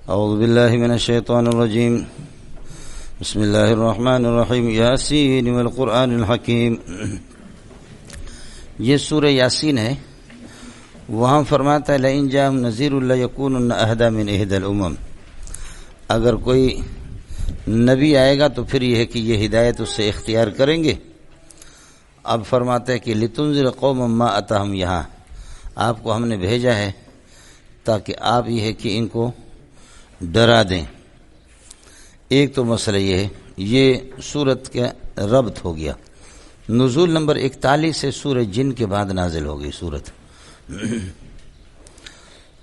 اعوذ باللہ من الشیطان الرجیم بسم اللہ الرحمن الرحیم یاسین والقرآن الحکیم. یہ سورہ یاسین ہے. وہاں فرماتا ہے لئن جاءہم نذیر لیکونن اہدی من احدی الامم. اگر کوئی نبی آئے گا تو پھر یہ ہے کہ یہ ہدایت اس سے اختیار کریں گے. اب فرماتا ہے کہ لتنذر قوما ما اتاہم، یہاں آپ کو ہم نے بھیجا ہے تاکہ آپ یہ ہے کہ ان کو ڈرا دیں. ایک تو مسئلہ یہ ہے، یہ سورت کا ربط ہو گیا. نزول نمبر 41 سے سورہ جن کے بعد نازل ہو گئی سورت.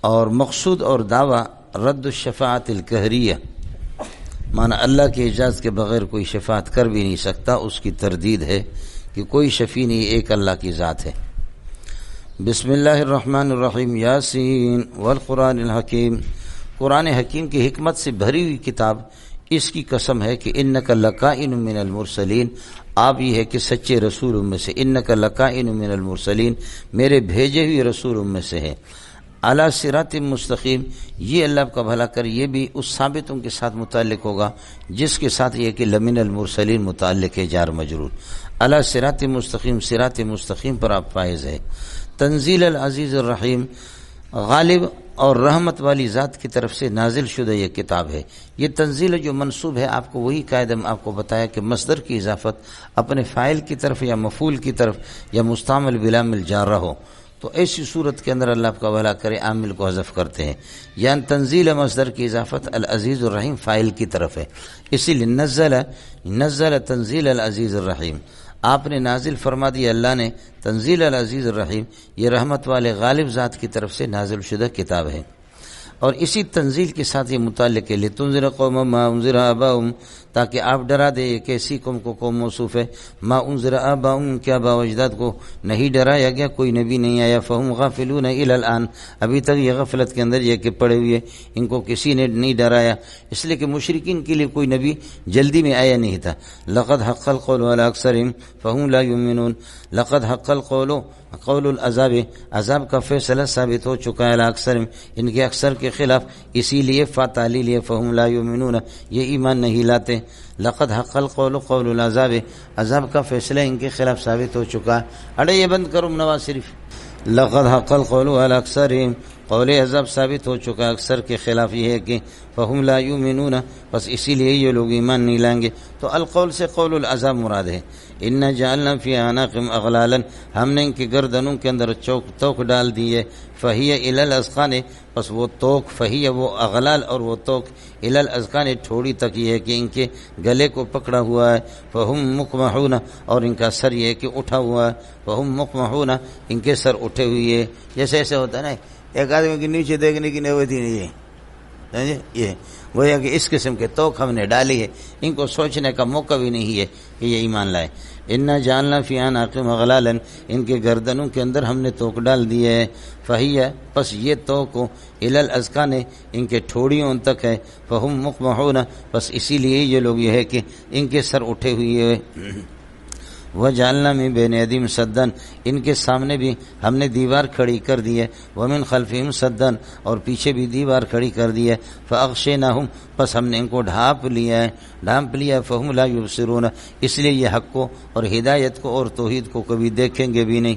اور مقصود اور دعویٰ رد الشفاعت القہریہ، معنی اللہ کی اجازت کے بغیر کوئی شفاعت کر بھی نہیں سکتا، اس کی تردید ہے کہ کوئی شفیع نہیں، ایک اللہ کی ذات ہے. بسم اللہ الرحمن الرحیم یاسین والقرآن الحکیم. قرآن حکیم کی حکمت سے بھری ہوئی کتاب، اس کی قسم ہے کہ انک لکائن من المرسلین، آپ یہ ہے کہ سچے رسول میں سے. انک لکائن من المرسلین، میرے بھیجے ہوئے رسول میں سے ہے. علی صراط مستقیم، یہ اللہ کا بھلا کر، یہ بھی اس ثابتوں کے ساتھ متعلق ہوگا جس کے ساتھ یہ کہ لمن المرسلین متعلق ہے جار مجرور. علی صراط مستقیم، صراط مستقیم پر آپ فائز ہے. تنزیل العزیز الرحیم، غالب اور رحمت والی ذات کی طرف سے نازل شدہ یہ کتاب ہے. یہ تنزیل جو منسوب ہے، آپ کو وہی قاعدہ آپ کو بتایا کہ مصدر کی اضافت اپنے فاعل کی طرف یا مفعول کی طرف یا مستعمل بلامل جارہ ہو تو ایسی صورت کے اندر اللہ کا بھلا کرے عامل کو حذف کرتے ہیں. یعنی تنزیل مصدر کی اضافت العزیز الرحیم فاعل کی طرف ہے، اسی لیے نزل تنزیل العزیز الرحیم، آپ نے نازل فرما دیا اللہ نے تنزیل العزیز الرحیم، یہ رحمت والے غالب ذات کی طرف سے نازل شدہ کتاب ہے. اور اسی تنزیل کے ساتھ یہ متعلق ہے لتنذر قوما ما انذر آباؤہم، تاکہ آپ ڈرا دے ایک ایسی قوم کو، قوم موصوف ہے ما انذر آباؤہم، کیا با اجداد کو نہیں ڈرایا گیا، کوئی نبی نہیں آیا. فہم غافلون الی الان، ابھی تک یہ غفلت کے اندر یہ کہ پڑے ہوئے، ان کو کسی نے نہیں ڈرایا، اس لیے کہ مشرکین کے لیے کوئی نبی جلدی میں آیا نہیں تھا. لقد حق القول علی اکثرہم فہم لا یؤمنون، لقد حق القول، قول العذاب، عذاب کا فیصلہ ثابت ہو چکا ہے علی اکثرہم، ان کے اکثر کے خلاف، اسی لیے فاتالی لیے فہم لا یؤمنون، یہ ایمان نہیں لاتے. لقد حق القول قول العذاب، عذاب کا فیصلہ ان کے خلاف ثابت ہو چکا. اڑے یہ بند کرو نواز شریف. لقد حق القول علی اکثرہم، قول عذاب ثابت ہو چکا اکثر کے خلاف، یہ ہے کہ فہم لا یؤمنون، بس اسی لیے یہ لوگ ایمان نہیں لائیں گے. تو القول سے قول العذاب مراد ہے. انا جعلنا فی اعناقہم اغلالا، ہم نے ان کی گردنوں کے اندر توق ڈال دی ہے. فہی الی الاذقان، بس وہ توق، فہی وہ اغلال اور وہ توق، الی الاذقان ٹھوڑی تک، یہ ہے کہ ان کے گلے کو پکڑا ہوا ہے. فہم مقمحون، اور ان کا سر یہ ہے کہ اٹھا ہوا ہے. فہم مقمحون، ان کے سر اٹھے ہوئے ہے. جیسے ایسے ہوتا ہے نا، ایک آدمی کے نیچے دیکھنے کی نوبت ہی نہیں ہے، یہ گویا کہ اس قسم کے توق ہم نے ڈالی ہے، ان کو سوچنے کا موقع بھی نہیں ہے کہ یہ ایمان لائے. انا جعلنا فی اعناقہم اغلالا، ان کے گردنوں کے اندر ہم نے توق ڈال دی ہے. فہی، پس یہ توق الی الاذقان، ان کے ٹھوڑیوں تک ہے. فہم مقمحون، بس اسی لیے یہ لوگ یہ ہے کہ ان کے سر اٹھے ہوئے ہے. وجعلنا من بین ایدیہم سدا، ان کے سامنے بھی ہم نے دیوار کھڑی کر دی ہے. ومن خلفہم سدا، اور پیچھے بھی دیوار کھڑی کر دی ہے. فاغشیناہم، پس ہم نے ان کو ڈھانپ لیا. فہم لا یبصرون، اس لیے یہ حق کو اور ہدایت کو اور توحید کو کبھی دیکھیں گے بھی نہیں.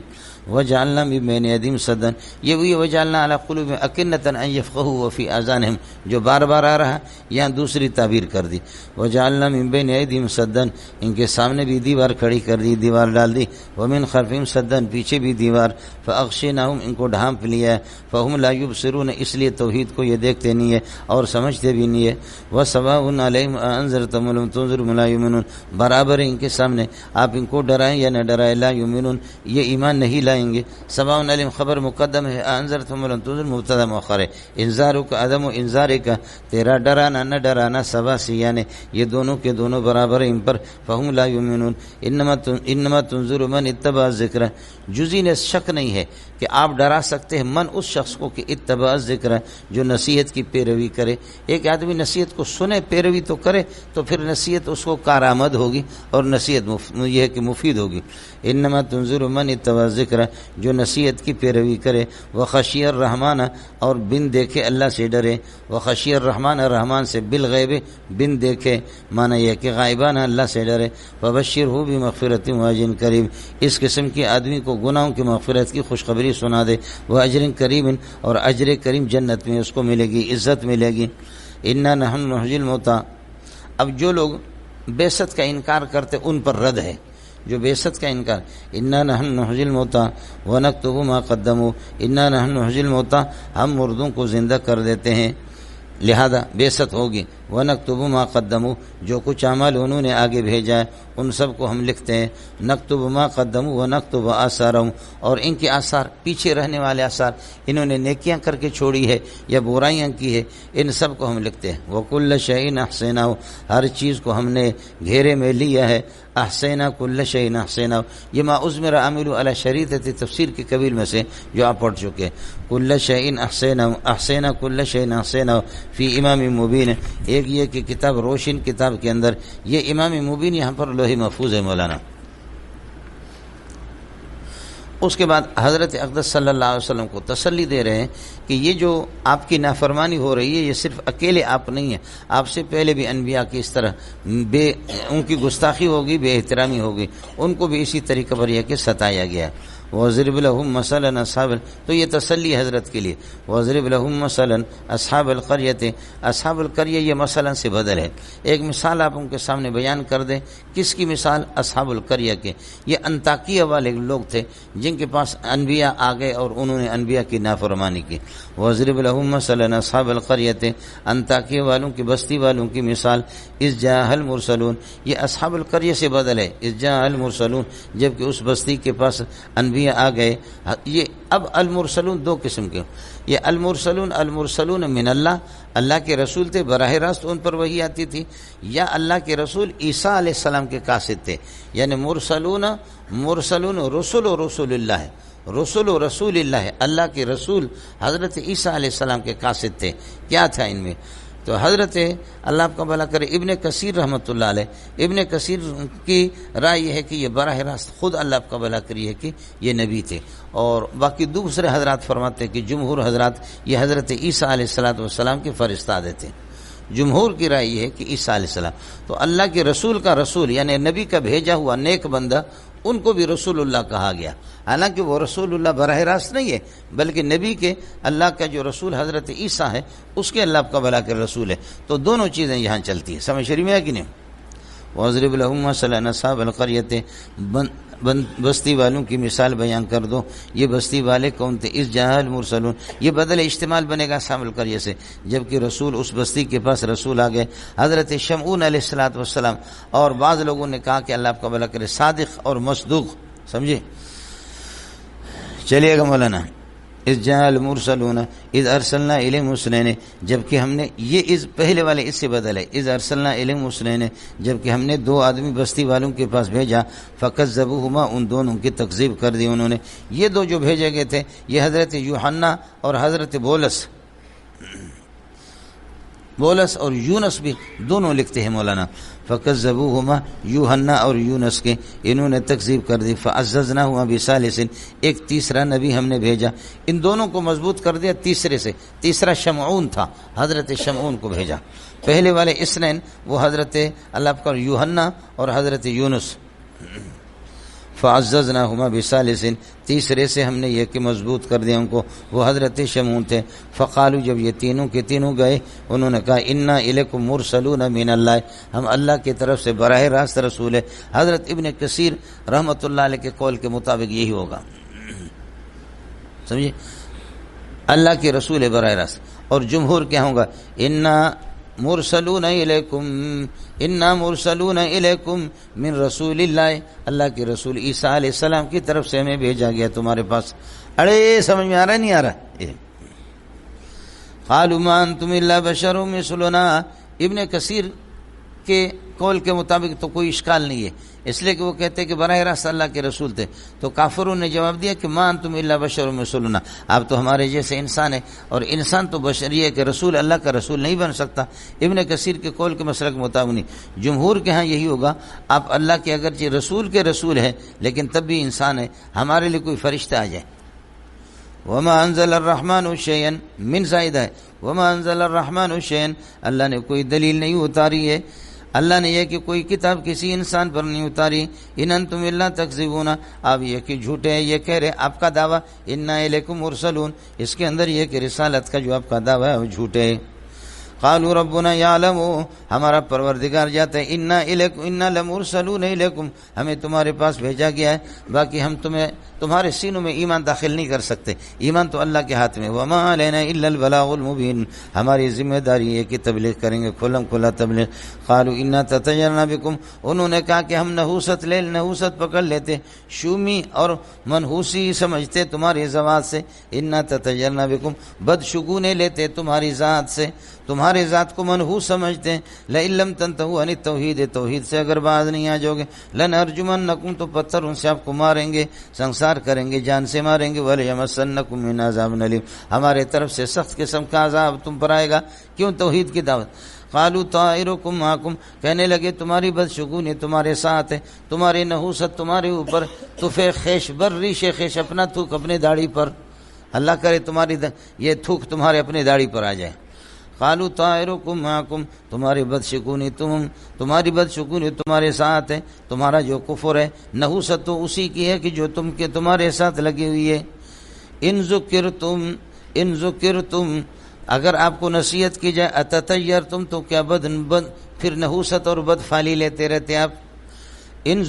وجعلنا من بین ایدیہم سدا، یہ وہی وجعلنا علی قلوبہم اکنۃ ان یفقہوا وفی آذانہم جو بار بار آ رہا، یہاں دوسری تعبیر کر دی. وجعلنا من بین ایدیہم سدا، ان کے سامنے بھی دیوار کھڑی کر دی، دیوار ڈال دی. ومن خلفہم سدا، پیچھے بھی دیوار. فاغشیناہم، ان کو ڈھانپ لیا ہے. فہم لا یبصرون، اس لیے توحید کو یہ دیکھتے نہیں ہے اور سمجھتے بھی نہیں ہے. وسواء علیہم اانذرتہم لم تنذرہم لا یؤمنون، برابر ان کے سامنے آپ ان کو ڈرائیں یا نہ ڈرائیں، لا یؤمنون، یہ ایمان نہیں لائیں گے. سواء علیہم خبر مقدم ہے، انذرتہم لم تنذرہم مبتدا مؤخر ہے. انذارک عدم انذارک، تیرا ڈرانا نہ ڈرانا سوا سی، یعنی یہ دونوں کے دونوں برابر ہیں ان پر. فہم لا یؤمنون انما تنذر من اتبع الذکر، جزی نے شک نہیں ہے کہ آپ ڈرا سکتے ہیں من اس شخص کو کہ اتبع الذکر، جو نصیحت کی پیروی کرے. ایک آدمی نصیحت کو سنے، پیروی تو کرے، تو پھر نصیحت اس کو کارآمد ہوگی اور نصیحت یہ ہے کہ مفید ہوگی. انما تنذر من اتبع الذکر، جو نصیحت کی پیروی کرے، وخشی الرحمن اور بن دیکھے اللہ سے ڈرے، وخشی الرحمن رحمان سے بالغیب بن دیکھے، معنی یہ کہ غائبانہ اللہ سے ڈرے، فبشرہ بمغفرۃ واجر کریم، اس قسم کے آدمی کو گناہوں کی مغفرت کی خوشخبری سنا دے، واجر کریم اور اجر کریم جنت میں اس کو ملے گی، عزت ملے گی۔ انا نحن نحیی الموتى، اب جو لوگ بعثت کا انکار کرتے ان پر رد ہے، جو بعثت کا انکار، انا نحن نحیی الموتى ونکتب ما قدموا، انا نحن نحیی الموتى، ہم مردوں کو زندہ کر دیتے ہیں، لہذا بعثت ہوگی، ونکتب ما قدموا، جو کچھ اعمال انہوں نے آگے بھیجا ہے ان سب کو ہم لکھتے ہیں، نکتب ما قدموا ونکتب آثارهم، اور ان کے آثار پیچھے رہنے والے آثار، انہوں نے نیکیاں کر کے چھوڑی ہے یا برائیاں کی ہے، ان سب کو ہم لکھتے ہیں۔ وکل شیء احصیناہ، ہر چیز کو ہم نے گھیرے میں لیا ہے، احسینا کل شیء احسیناہ، یہ ما ازمر عامل علی شریطۃ تفسیر کے قبیل میں سے جو آپ پڑھ چکے ہیں، کل شیء احسیناہ، احسینا کل شیء احسیناہ فی امام مبین، ایک یہ کہ کتاب روشن کتاب کے اندر، یہ امام مبین یہاں پر لوح محفوظ ہے مولانا۔ اس کے بعد حضرت اقدس صلی اللہ علیہ وسلم کو تسلی دے رہے ہیں کہ یہ جو آپ کی نافرمانی ہو رہی ہے یہ صرف اکیلے آپ نہیں ہیں، آپ سے پہلے بھی انبیاء کی اس طرح ان کی گستاخی ہوگی، بے احترامی ہوگی، ان کو بھی اسی طریقے پر یہ کہ ستایا گیا ہے۔ وَضْرِبْ لَهُم مَثَلًا أَصْحَابَ، تو یہ تسلی حضرت کے لیے، وَضْرِبْ لَهُم مَثَلًا أَصْحَابَ الْقَرْيَةِ، اصحاب القریہ یہ مثلا سے بدل ہے، ایک مثال آپ ان کے سامنے بیان کر دیں، کس کی مثال؟ اصحاب القریہ کے، یہ انطاکیہ والے لوگ تھے جن کے پاس انبیاء آ گئے اور انہوں نے انبیاء کی نافرمانی کی۔ وَضْرِبْ لَهُم مَثَلًا أَصْحَابَ الْقَرْيَةِ، انطاکیہ والوں کی بستی والوں کی مثال، اذ جاء المرسلون، یہ اصحاب القریہ سے بدل ہے، اذ جاء المرسلون، جبکہ اس بستی کے پاس انبیاء آ گئے۔ یہ اب المرسلون دو قسم کے، یہ المرسلون من اللہ، اللہ کے رسول تھے، براہ راست ان پر وحی آتی تھی، یا اللہ کے رسول عیسیٰ علیہ السلام کے قاصد تھے، یعنی مرسلون رسول و رسول اللہ ہے، رسول و رسول اللہ ہے، اللہ کے رسول حضرت عیسیٰ علیہ السلام کے قاصد تھے۔ کیا تھا ان میں؟ تو حضرت اللہ آپ کا بھلا کرے ابن کثیر رحمۃ اللہ علیہ، ابن کثیر کی رائے یہ ہے کہ یہ براہ راست خود اللہ آپ کا بھلا کری ہے کہ یہ نبی تھے، اور باقی دوسرے حضرات فرماتے ہیں کہ جمہور حضرات یہ حضرت عیسیٰ علیہ السلام کے فرستادے تھے۔ جمہور کی رائے یہ ہے کہ عیسیٰ علیہ السلام، تو اللہ کے رسول کا رسول یعنی نبی کا بھیجا ہوا نیک بندہ، ان کو بھی رسول اللہ کہا گیا، حالانکہ وہ رسول اللہ براہ راست نہیں ہے بلکہ نبی کے، اللہ کا جو رسول حضرت عیسیٰ ہے اس کے اللہ کا بھلا کے رسول ہے، تو دونوں چیزیں یہاں چلتی ہیں، سمجھ رہی میں کہ نہیں؟ وَاضْرِبْ لَهُم مَثَلًا أَصْحَابَ الْقَرْيَةِ، بستی والوں کی مثال بیان کر دو، یہ بستی والے کون تھے؟ اذ جاء المرسلون، یہ بدل استعمال بنے گا اصحاب القریہ سے، جبکہ رسول اس بستی کے پاس رسول آ گئے، حضرت شمعون علیہ السلام، اور بعض لوگوں نے کہا کہ اللہ آپ کا بھلا کرے صادق اور مصدوق، سمجھے؟ چلیے گا مولانا، اذ جاء المرسلون اذ ارسلنا الیہم اثنین، جبکہ ہم نے، یہ اذ پہلے والے اس سے بدل ہے، اذ ارسلنا الیہم اثنین، جبکہ ہم نے دو آدمی بستی والوں کے پاس بھیجا، فکذبوہما، ان دونوں کی تکذیب کر دی انہوں نے۔ یہ دو جو بھیجے گئے تھے یہ حضرت یوحنا اور حضرت بولس اور یونس بھی دونوں لکھتے ہیں مولانا، فکذبوہما، یوحنا اور یونس کے انہوں نے تکذیب کر دی، فعززناہما بثالث، ایک تیسرا نبی ہم نے بھیجا، ان دونوں کو مضبوط کر دیا تیسرے سے، تیسرا شمعون تھا، حضرت شمعون کو بھیجا، پہلے والے اثنین وہ حضرت اللہ کا یوحنا اور حضرت یونس، فعززناہما بثالث، تیسرے سے ہم نے یہ کہ مضبوط کر دیا ان کو، وہ حضرت شمعون تھے۔ فقالو، جب یہ تینوں کے تینوں گئے انہوں نے کہا انا الیکم مرسلون من اللہ، ہم اللہ کی طرف سے براہ راست رسول ہے۔ حضرت ابن کثیر رحمۃ اللہ علیہ کے قول کے مطابق یہی ہوگا، سمجھے، اللہ کے رسول ہے براہ راست، اور جمہور کیا ہوگا؟ انا مرسلون الیکم من رسول اللہ، اللہ کے رسول عیسیٰ علیہ السلام کی طرف سے ہمیں بھیجا گیا تمہارے پاس۔ اڑے سمجھ میں آ رہا نہیں آ رہا؟ قالوا ما انتم الا بشر مثلنا، ابن کثیر کے قول کے مطابق تو کوئی اشکال نہیں ہے، اس لیے کہ وہ کہتے کہ براہ راست اللہ کے رسول تھے۔ تو کافروں نے جواب دیا کہ ما انتم الا بشر مثلنا، آپ تو ہمارے جیسے انسان ہیں، اور انسان تو بشری ہے کہ رسول اللہ کا رسول نہیں بن سکتا۔ ابن کثیر کے قول کے مسئلہ کے مطابق نہیں، جمہور کے ہاں یہی ہوگا، آپ اللہ کے اگرچہ رسول کے رسول ہیں لیکن تب بھی انسان ہے، ہمارے لیے کوئی فرشتہ آ جائے۔ وما انزل الرحمن شيئا من زائدہ ہے، وما انزل الرحمن شيئا، اللہ نے کوئی دلیل نہیں اتاری ہے، اللہ نے یہ کہ کوئی کتاب کسی انسان پر نہیں اتاری۔ ان انتم الا تکذبون، آپ یہ کہ جھوٹے ہیں، یہ کہہ رہے آپ کا دعویٰ انا الیکم مرسلون، اس کے اندر یہ کہ رسالت کا جو آپ کا دعویٰ ہے وہ جھوٹے ہے۔ قالوا ربنا یعلم، ہمارا پروردگار جاتا ہے، انا لمرسلون الیکم، ہمیں تمہارے پاس بھیجا گیا ہے، باقی ہم تمہارے سینوں میں ایمان داخل نہیں کر سکتے، ایمان تو اللہ کے ہاتھ میں۔ وما علینا الا البلاغ المبین، ہماری ذمہ داری ہے کہ تبلیغ کریں گے، کھلم کھلا تبلیغ۔ قالوا انا تطیرنا بکم، انہوں نے کہا کہ ہم نحوست پکڑ لیتے، شومی اور منحوسی سمجھتے تمہاری ذوات سے، انا تطیرنا بکم، بدشگونی لیتے تمہاری ذات سے، تمہارے ذات کو منحوس سمجھتے ہیں۔ لئن لم تنتهوا عن التوحید، توحید سے اگر باز نہیں آ جاؤ گے، لنرجمنکم، تو پتھر ان سے آپ کو ماریں گے، سنسار کریں گے، جان سے ماریں گے، ولیمسنکم من عذاب الیم، ہمارے طرف سے سخت قسم کا عذاب تم پر آئے گا۔ کیوں؟ توحید کی دعوت۔ قالوا طائرکم معکم، کہنے لگے تمہاری بدشگونی تمہارے ساتھ ہے، تمہاری نحوست تمہارے اوپر، تو خیش بر ریش خیش، اپنا تھوک اپنے داڑھی پر، اللہ کرے تمہاری یہ تھوک تمہارے اپنے داڑھی پر آ جائے۔ قالوا طائرکم معکم، تمہاری بدشگونی تمہارے ساتھ ہے، تمہارا جو کفر ہے، نحوست تو اسی کی ہے کہ جو تمہارے ساتھ لگی ہوئی ہے۔ ان ذکرتم، اگر آپ کو نصیحت کی جائے، اتطیرتم، تو کیا پھر نحوست اور بد فعلی لیتے رہتے آپ۔ ان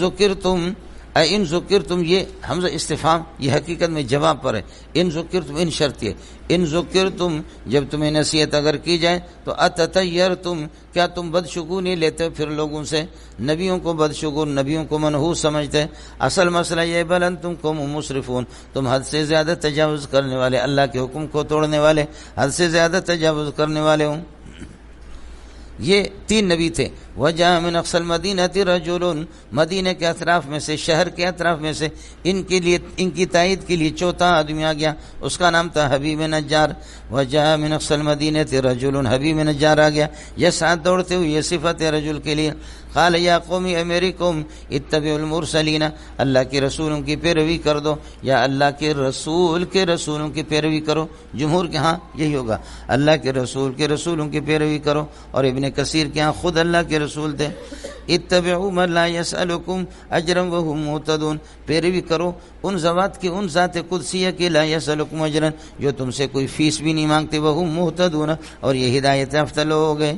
ذکرتم، یہ حمزہ استفہام، یہ حقیقت میں جواب پر ہے۔ ان ذکرتم، ان شرط ہے، ان ذکرتم، جب تمہیں نصیحت اگر کی جائے تو اتطیرتم، کیا تم بدشگونی لیتے پھر لوگوں سے، نبیوں کو بدشگون، نبیوں کو منحوس سمجھتے۔ اصل مسئلہ یہ، بل انتم قوم مسرفون، تم حد سے زیادہ تجاوز کرنے والے، اللہ کے حکم کو توڑنے والے، حد سے زیادہ تجاوز کرنے والے ہوں۔ یہ 3 نبی تھے۔ وجاء من اقصى المدینۃ رجل، مدینہ کے اطراف میں سے، شہر کے اطراف میں سے ان کی تائید کے لیے چوتھا آدمی آ گیا، اس کا نام تھا حبیب نجار۔ وجاء من اقصى المدینۃ رجل، حبیب نجار آ گیا، یہ ساتھ دوڑتے ہوئے، یہ صفت ہے رجل کے لیے۔ قال یا قوم، اے میری قوم، اتبعوا المرسلین، اللہ کے رسولوں کی پیروی کر دو، یا اللہ کے رسولوں کی پیروی کرو۔ جمہور کے ہاں یہی ہوگا، اللہ کے رسولوں کی پیروی کرو، اور ابن کثیر کے ہاں خود اللہ کے رسول تھے۔ اتبعوا من لا يسألكم اجرا وهم مهتدون، پیروی کرو ان ذوات کی، ان ذات قدسیہ کی، لا يسألكم اجرا، جو تم سے کوئی فیس بھی نہیں مانگتے، وهم مهتدون، اور یہ ہدایت یافتہ لوگ ہیں۔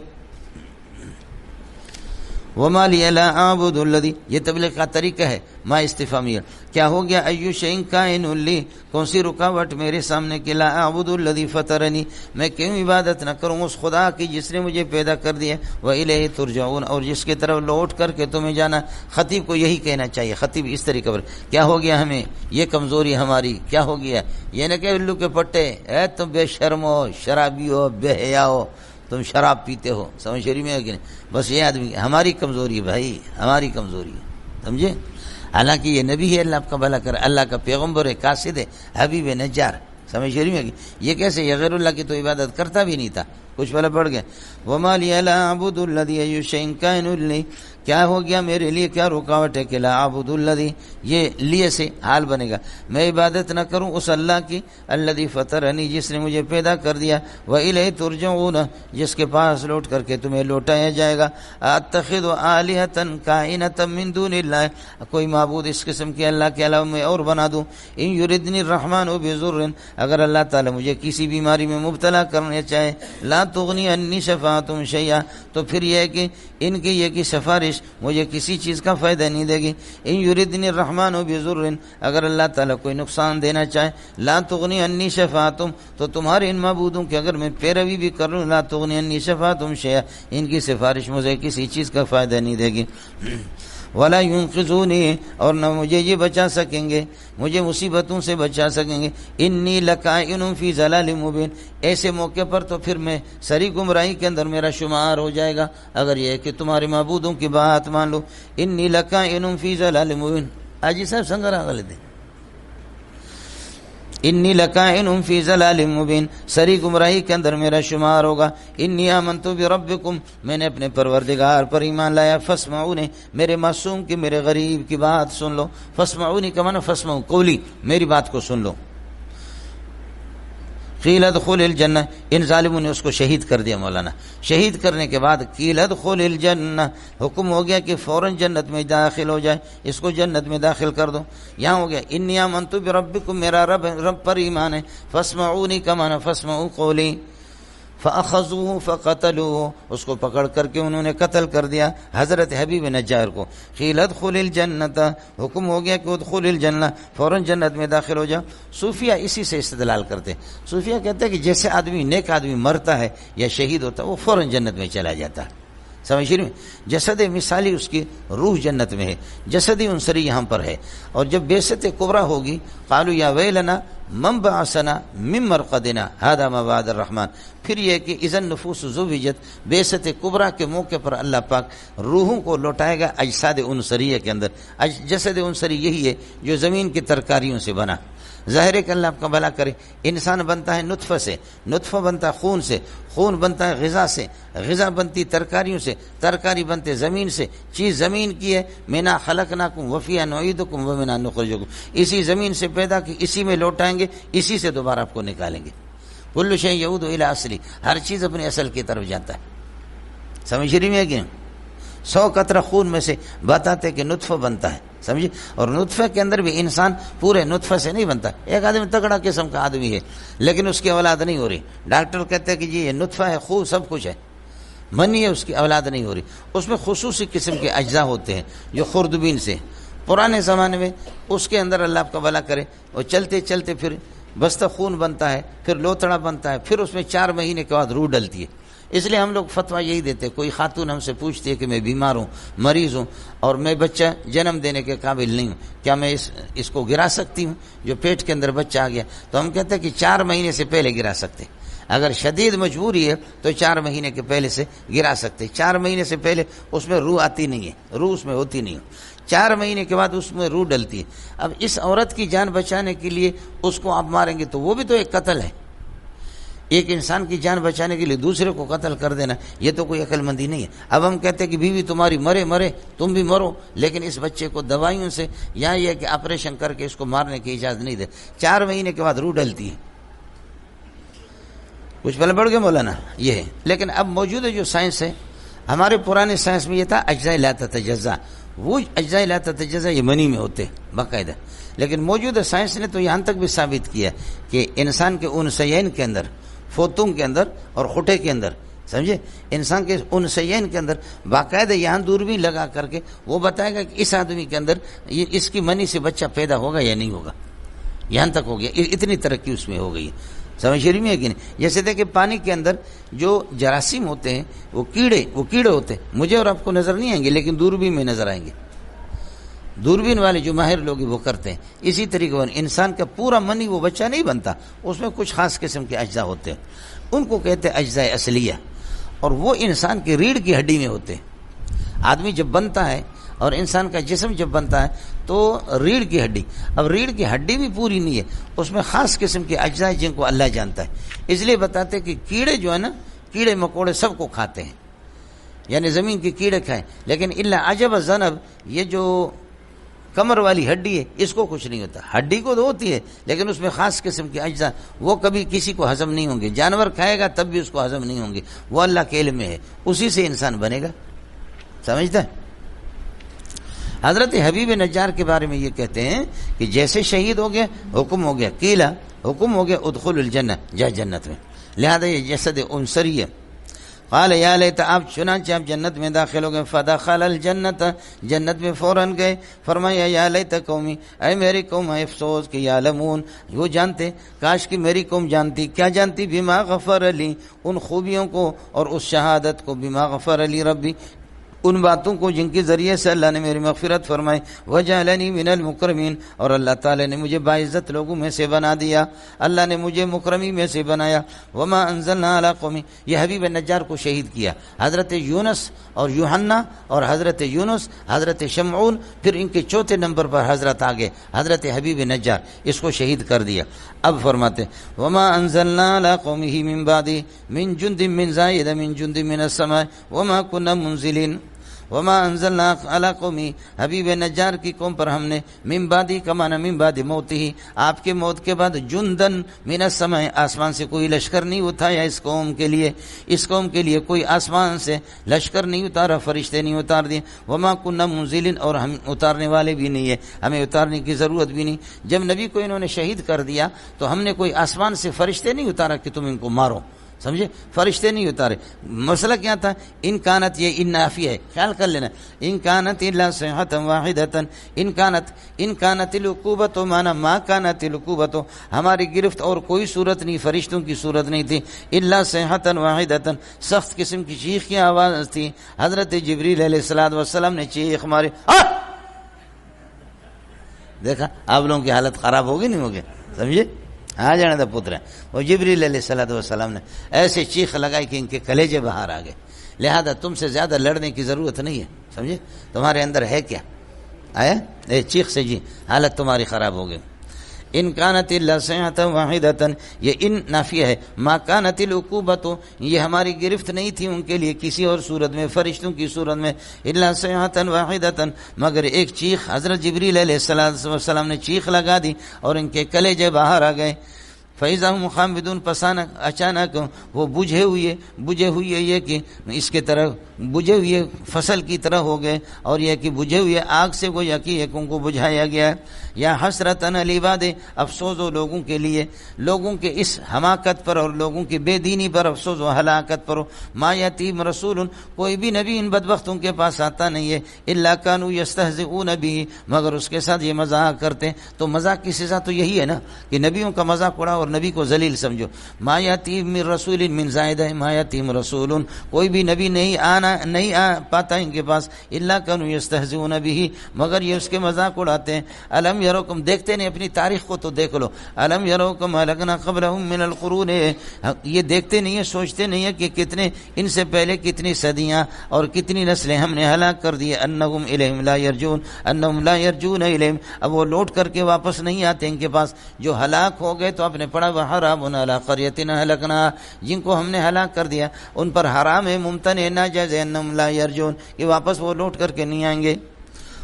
وما لی لا اعبد الذی، یہ تبلیغ کا طریقہ ہے، ما استفہامیہ، کیا ہو گیا، ایو شیء کائن لی، کون سی رکاوٹ میرے سامنے کہ لا اعبد الذی فطرنی، میں کیوں عبادت نہ کروں اس خدا کی جس نے مجھے پیدا کر دیا، والیہ ترجعون، اور جس کی طرف لوٹ کر کے تمہیں جانا۔ خطیب کو یہی کہنا چاہیے، خطیب اس طریقے پر، کیا ہو گیا ہمیں، یہ کمزوری ہماری، کیا ہو گیا، یہ نہ کہ الو کے پٹے، اے تم بے شرم ہو، شرابی ہو، بے حیا ہو، تم شراب پیتے ہو، سمجھ شریف میں ہے کہ نہیں، بس یہ آدمی ہماری کمزوری ہے بھائی، ہماری کمزوری ہے، سمجھے۔ حالانکہ یہ نبی ہے، اللہ آپ کا بھلا کر، اللہ کا پیغمبر ہے، قاصد ہے، حبیب نجار، سمجھ شریف میں ہے کہ یہ کیسے، یہ غیر اللہ کی تو عبادت کرتا بھی نہیں تھا، کچھ بھلا پڑ گیا۔ وما لی لا اعبد الذی ای شیء کائن لی، کیا ہو گیا میرے لیے، کیا رکاوٹ ہے کہ لا اعبد الذی، یہ لیے سے حال بنے گا، میں عبادت نہ کروں اس اللہ کی، الذی فطرنی، جس نے مجھے پیدا کر دیا، والیہ ترجعون، جس کے پاس لوٹ کر کے تمہیں لوٹایا جائے گا۔ اتخذ آلہۃ کائنۃ من دون اللہ، کوئی معبود اس قسم کے اللہ کے علاوہ میں اور بنا دوں۔ ان یردنی الرحمن بضر، اگر اللہ تعالی مجھے کسی بیماری میں مبتلا کرنا چاہے، لا تغنی عنی شفاعتہم شیئا، تو پھر یہ ہے کہ ان کی یہ کی سفارش مجھے کسی چیز کا فائدہ نہیں دے گی۔ ان یردنی الرحمن بضر، اگر اللہ تعالیٰ کوئی نقصان دینا چاہے، لا تغنی عنی شفاعتہم، تو تمہارے ان معبودوں کی اگر میں پیروی بھی کر لوں، لا تغنی عنی شفاعتہم شیئا، ان کی سفارش مجھے کسی چیز کا فائدہ نہیں دے گی۔ ولا ينقذونی، اور نہ مجھے یہ بچا سکیں گے، مجھے مصیبتوں سے بچا سکیں گے. انی لکائن فی ضلال مبین، ایسے موقع پر تو پھر میں سری گمراہی کے اندر میرا شمار ہو جائے گا اگر یہ ہے کہ تمہارے معبودوں کی بات مان لو. انی لکائن فی ضلال مبین. آجی صاحب سنگرا غلط ہے. انی لکائن فی ضلال مبین، سری گمراہی کے اندر میرا شمار ہوگا. انی آمنت بربکم، میں نے اپنے پروردگار پر ایمان لایا. فاسمعونی، میرے معصوم کی، میرے غریب کی بات سن لو. فاسمعونی کا معنی فاسمعوا قولی، میری بات کو سن لو. قیل ادخل الجنہ، ان ظالموں نے اس کو شہید کر دیا. مولانا شہید کرنے کے بعد قیل ادخل الجنہ، حکم ہو گیا کہ فوراً جنت میں داخل ہو جائے، اس کو جنت میں داخل کر دو. یہاں ہو گیا انی آمنت بربکم، میرا رب پر ایمان ہے. فاسمعونی کا معنی فاسمعوا قولی. فاخذوه فقتلوه، اس کو پکڑ کر کے انہوں نے قتل کر دیا حضرت حبیب نجار کو. قیل ادخل الجنت، حکم ہو گیا کہ ادخل الجنہ، فوراً جنت میں داخل ہو جاؤ. صوفیہ اسی سے استدلال کرتے. صوفیہ کہتے ہیں کہ جیسے آدمی نیک آدمی مرتا ہے یا شہید ہوتا ہے وہ فوراً جنت میں چلا جاتا ہے. سمجھ رہے ہیں؟ جسد مثالی اس کی روح جنت میں ہے، جسدی عنصری یہاں پر ہے. اور جب بعثت کبریٰ ہوگی قالوا یا ویلنا من بعثنا من مرقدنا هذا ما وعد الرحمن، پھر یہ کہ اذا النفوس زوجت، بعثت کبریٰ کے موقع پر اللہ پاک روحوں کو لوٹائے گا اجساد عنصریہ کے اندر. جسد عنصری یہی ہے جو زمین کی ترکاریوں سے بنا. ظاہر ہے کہ اللہ آپ کا بھلا کرے. انسان بنتا ہے نطفہ سے، نطفہ بنتا ہے خون سے، خون بنتا ہے غذا سے، غذا بنتی ترکاریوں سے، ترکاری بنتے زمین سے. چیز زمین کی ہے. منا خلقناکم وفیہا نعیدکم ومنہا نخرجکم، اسی زمین سے پیدا کی، اسی میں لوٹائیں گے، اسی سے دوبارہ آپ کو نکالیں گے. کل شیء یعود الی اصلہ، ہر چیز اپنے اصل کی طرف جاتا ہے. سمجھ رہی ہیں کہ 100 قطرہ خون میں سے بتاتے کہ نطفہ بنتا ہے. سمجھے؟ اور نطفے کے اندر بھی انسان پورے نطفے سے نہیں بنتا. ایک آدمی تگڑا قسم کا آدمی ہے لیکن اس کی اولاد نہیں ہو رہی. ڈاکٹر کہتے ہیں کہ جی یہ نطفہ ہے، خون سب کچھ ہے، منی ہے، اس کی اولاد نہیں ہو رہی. اس میں خصوصی قسم کے اجزاء ہوتے ہیں جو خوردبین سے پرانے زمانے میں اس کے اندر اللہ آپ کا بھلا کرے اور چلتے چلتے پھر بستہ خون بنتا ہے، پھر لوتڑا بنتا ہے، پھر اس میں 4 مہینے کے بعد روح ڈلتی ہے. اس لیے ہم لوگ فتویٰ یہی دیتے. کوئی خاتون ہم سے پوچھتی ہے کہ میں بیمار ہوں، مریض ہوں اور میں بچہ جنم دینے کے قابل نہیں ہوں، کیا میں اس کو گرا سکتی ہوں جو پیٹ کے اندر بچہ آ گیا؟ تو ہم کہتے ہیں کہ 4 مہینے سے پہلے گرا سکتے. اگر شدید مجبوری ہے تو 4 مہینے کے پہلے سے گرا سکتے. 4 مہینے سے پہلے اس میں روح آتی نہیں ہے، روح اس میں ہوتی نہیں ہے. 4 مہینے کے بعد اس میں روح ڈلتی ہے. اب اس عورت کی جان بچانے کے لیے اس کو آپ ماریں گے تو وہ بھی تو ایک قتل ہے. ایک انسان کی جان بچانے کے لیے دوسرے کو قتل کر دینا یہ تو کوئی عقل مندی نہیں ہے. اب ہم کہتے ہیں کہ بیوی تمہاری مرے تم بھی مرو، لیکن اس بچے کو دوائیوں سے یا یہ کہ آپریشن کر کے اس کو مارنے کی اجازت نہیں دے. 4 مہینے کے بعد روح ڈلتی ہے. کچھ پہلے بڑھ گئے مولانا یہ ہے. لیکن اب موجودہ جو سائنس ہے، ہمارے پرانے سائنس میں یہ تھا اجزاء لا تتجزا، وہ اجزاء لا تتجزا یہ منی میں ہوتے باقاعدہ. لیکن موجودہ سائنس نے تو یہاں تک بھی ثابت کیا کہ انسان کے انثیین کے اندر، فوتون کے اندر اور خٹے کے اندر، سمجھے، انسان کے انثیین کے اندر باقاعدہ یہاں دوربین لگا کر کے وہ بتائے گا کہ اس آدمی کے اندر اس کی منی سے بچہ پیدا ہوگا یا نہیں ہوگا. یہاں تک ہو گیا. اتنی ترقی اس میں ہو گئی ہے. سمجھ رہی ہے کہ نہیں؟ جیسے دیکھیں پانی کے اندر جو جراثیم ہوتے ہیں وہ کیڑے ہوتے ہیں. مجھے اور آپ کو نظر نہیں آئیں گے لیکن دوربین میں نظر آئیں گے. دوربین والے جو ماہر لوگ وہ کرتے ہیں. اسی طریقے سے انسان کا پورا منی وہ بچہ نہیں بنتا، اس میں کچھ خاص قسم کے اجزاء ہوتے ہیں، ان کو کہتے ہیں اجزاء اصلیہ، اور وہ انسان کی ریڑھ کی ہڈی میں ہوتے ہیں. آدمی جب بنتا ہے اور انسان کا جسم جب بنتا ہے تو ریڑھ کی ہڈی، اب ریڑھ کی ہڈی بھی پوری نہیں ہے، اس میں خاص قسم کے اجزاء جن کو اللہ جانتا ہے. اس لیے بتاتے کہ کیڑے جو ہے نا، کیڑے مکوڑے سب کو کھاتے ہیں، یعنی زمین کے کیڑے کھائیں، لیکن الا عجب ذنب، یہ جو کمر والی ہڈی ہے اس کو کچھ نہیں ہوتا. ہڈی کو تو ہوتی ہے لیکن اس میں خاص قسم کے اجزاء وہ کبھی کسی کو ہضم نہیں ہوں گے. جانور کھائے گا تب بھی اس کو ہضم نہیں ہوں گے، وہ اللہ کے علم میں ہے، اسی سے انسان بنے گا. سمجھتا ہے؟ حضرت حبیب نجار کے بارے میں یہ کہتے ہیں کہ جیسے شہید ہو گیا حکم ہو گیا، قیلا حکم ہو گیا ادخل الجنہ، جا جنت میں. لہذا یہ جسد عنصری ہے. قال یا لیت، آپ چنانچہ آپ جنت میں داخل ہو گئے. فدخل الجنت، جنت میں فوراً گئے. فرمایا یا لیت قومی، اے میری قوم افسوس کہ یعلمون، وہ جانتے، کاش کہ میری قوم جانتی. کیا جانتی؟ بما غفر لی، ان خوبیوں کو اور اس شہادت کو، بما غفر لی ربی، ان باتوں کو جن کے ذریعے سے اللہ نے میری مغفرت فرمائی. وجعلنی من المکرمین، اور اللہ تعالی نے مجھے باعزت لوگوں میں سے بنا دیا، اللہ نے مجھے مکرمی میں سے بنایا. وما انزلنا علی قومی، یہ حبیب نجار کو شہید کیا. حضرت یونس اور یوحنا اور حضرت یونس، حضرت شمعون، پھر ان کے چوتھے نمبر پر حضرت آگے حضرت حبیب نجار، اس کو شہید کر دیا. اب فرماتے وما انزلنا علی قومه من بعد من جند من زائد من جند من السماء وما كنا منزلین. وما انزلنا علی قومی، حبیب نجار کی قوم پر ہم نے من بعدی کا معنی من بعد موت ہی، آپ کے موت کے بعد جندن من السماء، آسمان سے کوئی لشکر نہیں اٹھایا اس قوم کے لیے، اس قوم کے لیے کوئی آسمان سے لشکر نہیں اتارا، فرشتے نہیں اتار دیے. وما كنا منزلین، اور ہم اتارنے والے بھی نہیں ہے، ہمیں اتارنے کی ضرورت بھی نہیں. جب نبی کو انہوں نے شہید کر دیا تو ہم نے کوئی آسمان سے فرشتے نہیں اتارا کہ تم ان کو مارو، سمجھے، فرشتے نہیں اتارے. مسئلہ کیا تھا؟ ان کانت، یہ ان نافی ہے، خیال کر لینا. ان کانت الا صیحۃ واحدۃ، ان کانت العقوبۃ معنی ما کانت العقوبۃ، ہماری گرفت اور کوئی صورت نہیں، فرشتوں کی صورت نہیں تھی. الا صیحۃ واحدۃ، سخت قسم کی چیخ کی آواز تھی. حضرت جبریل علیہ الصلوۃ والسلام نے چیخ ماری. دیکھا آپ لوگوں کی حالت خراب ہوگی نہیں ہوگی، سمجھے، آ جانے دا پتر ہے. وہ جبریل علیہ الصلوۃ والسلام نے ایسے چیخ لگائی کہ ان کے کلیجے باہر آ گئے. لہذا تم سے زیادہ لڑنے کی ضرورت نہیں ہے، سمجھے، تمہارے اندر ہے کیا آیا، چیخ سے جی حالت تمہاری خراب ہو گئی. ان کانت الا صیحۃ واحدۃ، یہ ان نافیہ ہے. ما کانت العقوبۃ، یہ ہماری گرفت نہیں تھی ان کے لیے کسی اور صورت میں، فرشتوں کی صورت میں. الا صیحۃ واحدۃ، مگر ایک چیخ، حضرت جبریل علیہ السلام نے چیخ لگا دی اور ان کے کلیجے باہر آ گئے. فَإِذَا هُمْ خَامِدُونَ، اچانک وہ بجھے ہوئے یہ کہ اس کے طرح بجھے ہوئے فصل کی طرح ہو گئے، اور یہ کہ بجھے ہوئے آگ سے گویا کہ ایک ان کو بجھایا گیا. یا حسرتن علی عباد، افسوس ہو لوگوں کے لیے، لوگوں کے اس حماقت پر اور لوگوں کی بے دینی پر افسوس و ہلاکت پر. ما یاتیم رسول، کوئی بھی نبی ان بدبختوں کے پاس آتا نہیں ہے. الا کانوا یستہزئون به، مگر اس کے ساتھ یہ مذاق کرتے. تو مذاق کی سزا تو یہی ہے نا کہ نبیوں کا مذاق اڑا اور نبی کو ذلیل سمجھو. ما یاتیم من رسول من زائدہ، ما یاتیم رسول، کوئی بھی نبی نہیں آ پاتا ان کے پاس. الا کانوا یستہزئون به، مگر یہ اس کے مذاق اڑاتے ہیں. الم یروکم، دیکھتے نہیں اپنی تاریخ کو تو دیکھ لو. الم یروکم اہلکنا قبلہم من القرون، یہ دیکھتے نہیں ہیں، سوچتے نہیں ہیں کہ کتنے ان سے پہلے کتنی صدیاں اور کتنی نسلیں ہم نے ہلاک کر دی. انہم الیہم لا یرجون، انہم لا یرجون الیہم، اب وہ لوٹ کر کے واپس نہیں آتے ان کے پاس. جو ہلاک ہو گئے تو اپنے پڑا وحرام علی قریۃ اہلکناھا، جن کو ہم نے ہلاک کر دیا ان پر حرام ہے، ممتنع ناجائز ہے، انہم لا یرجون، کہ واپس وہ لوٹ کر کے نہیں آئیں گے.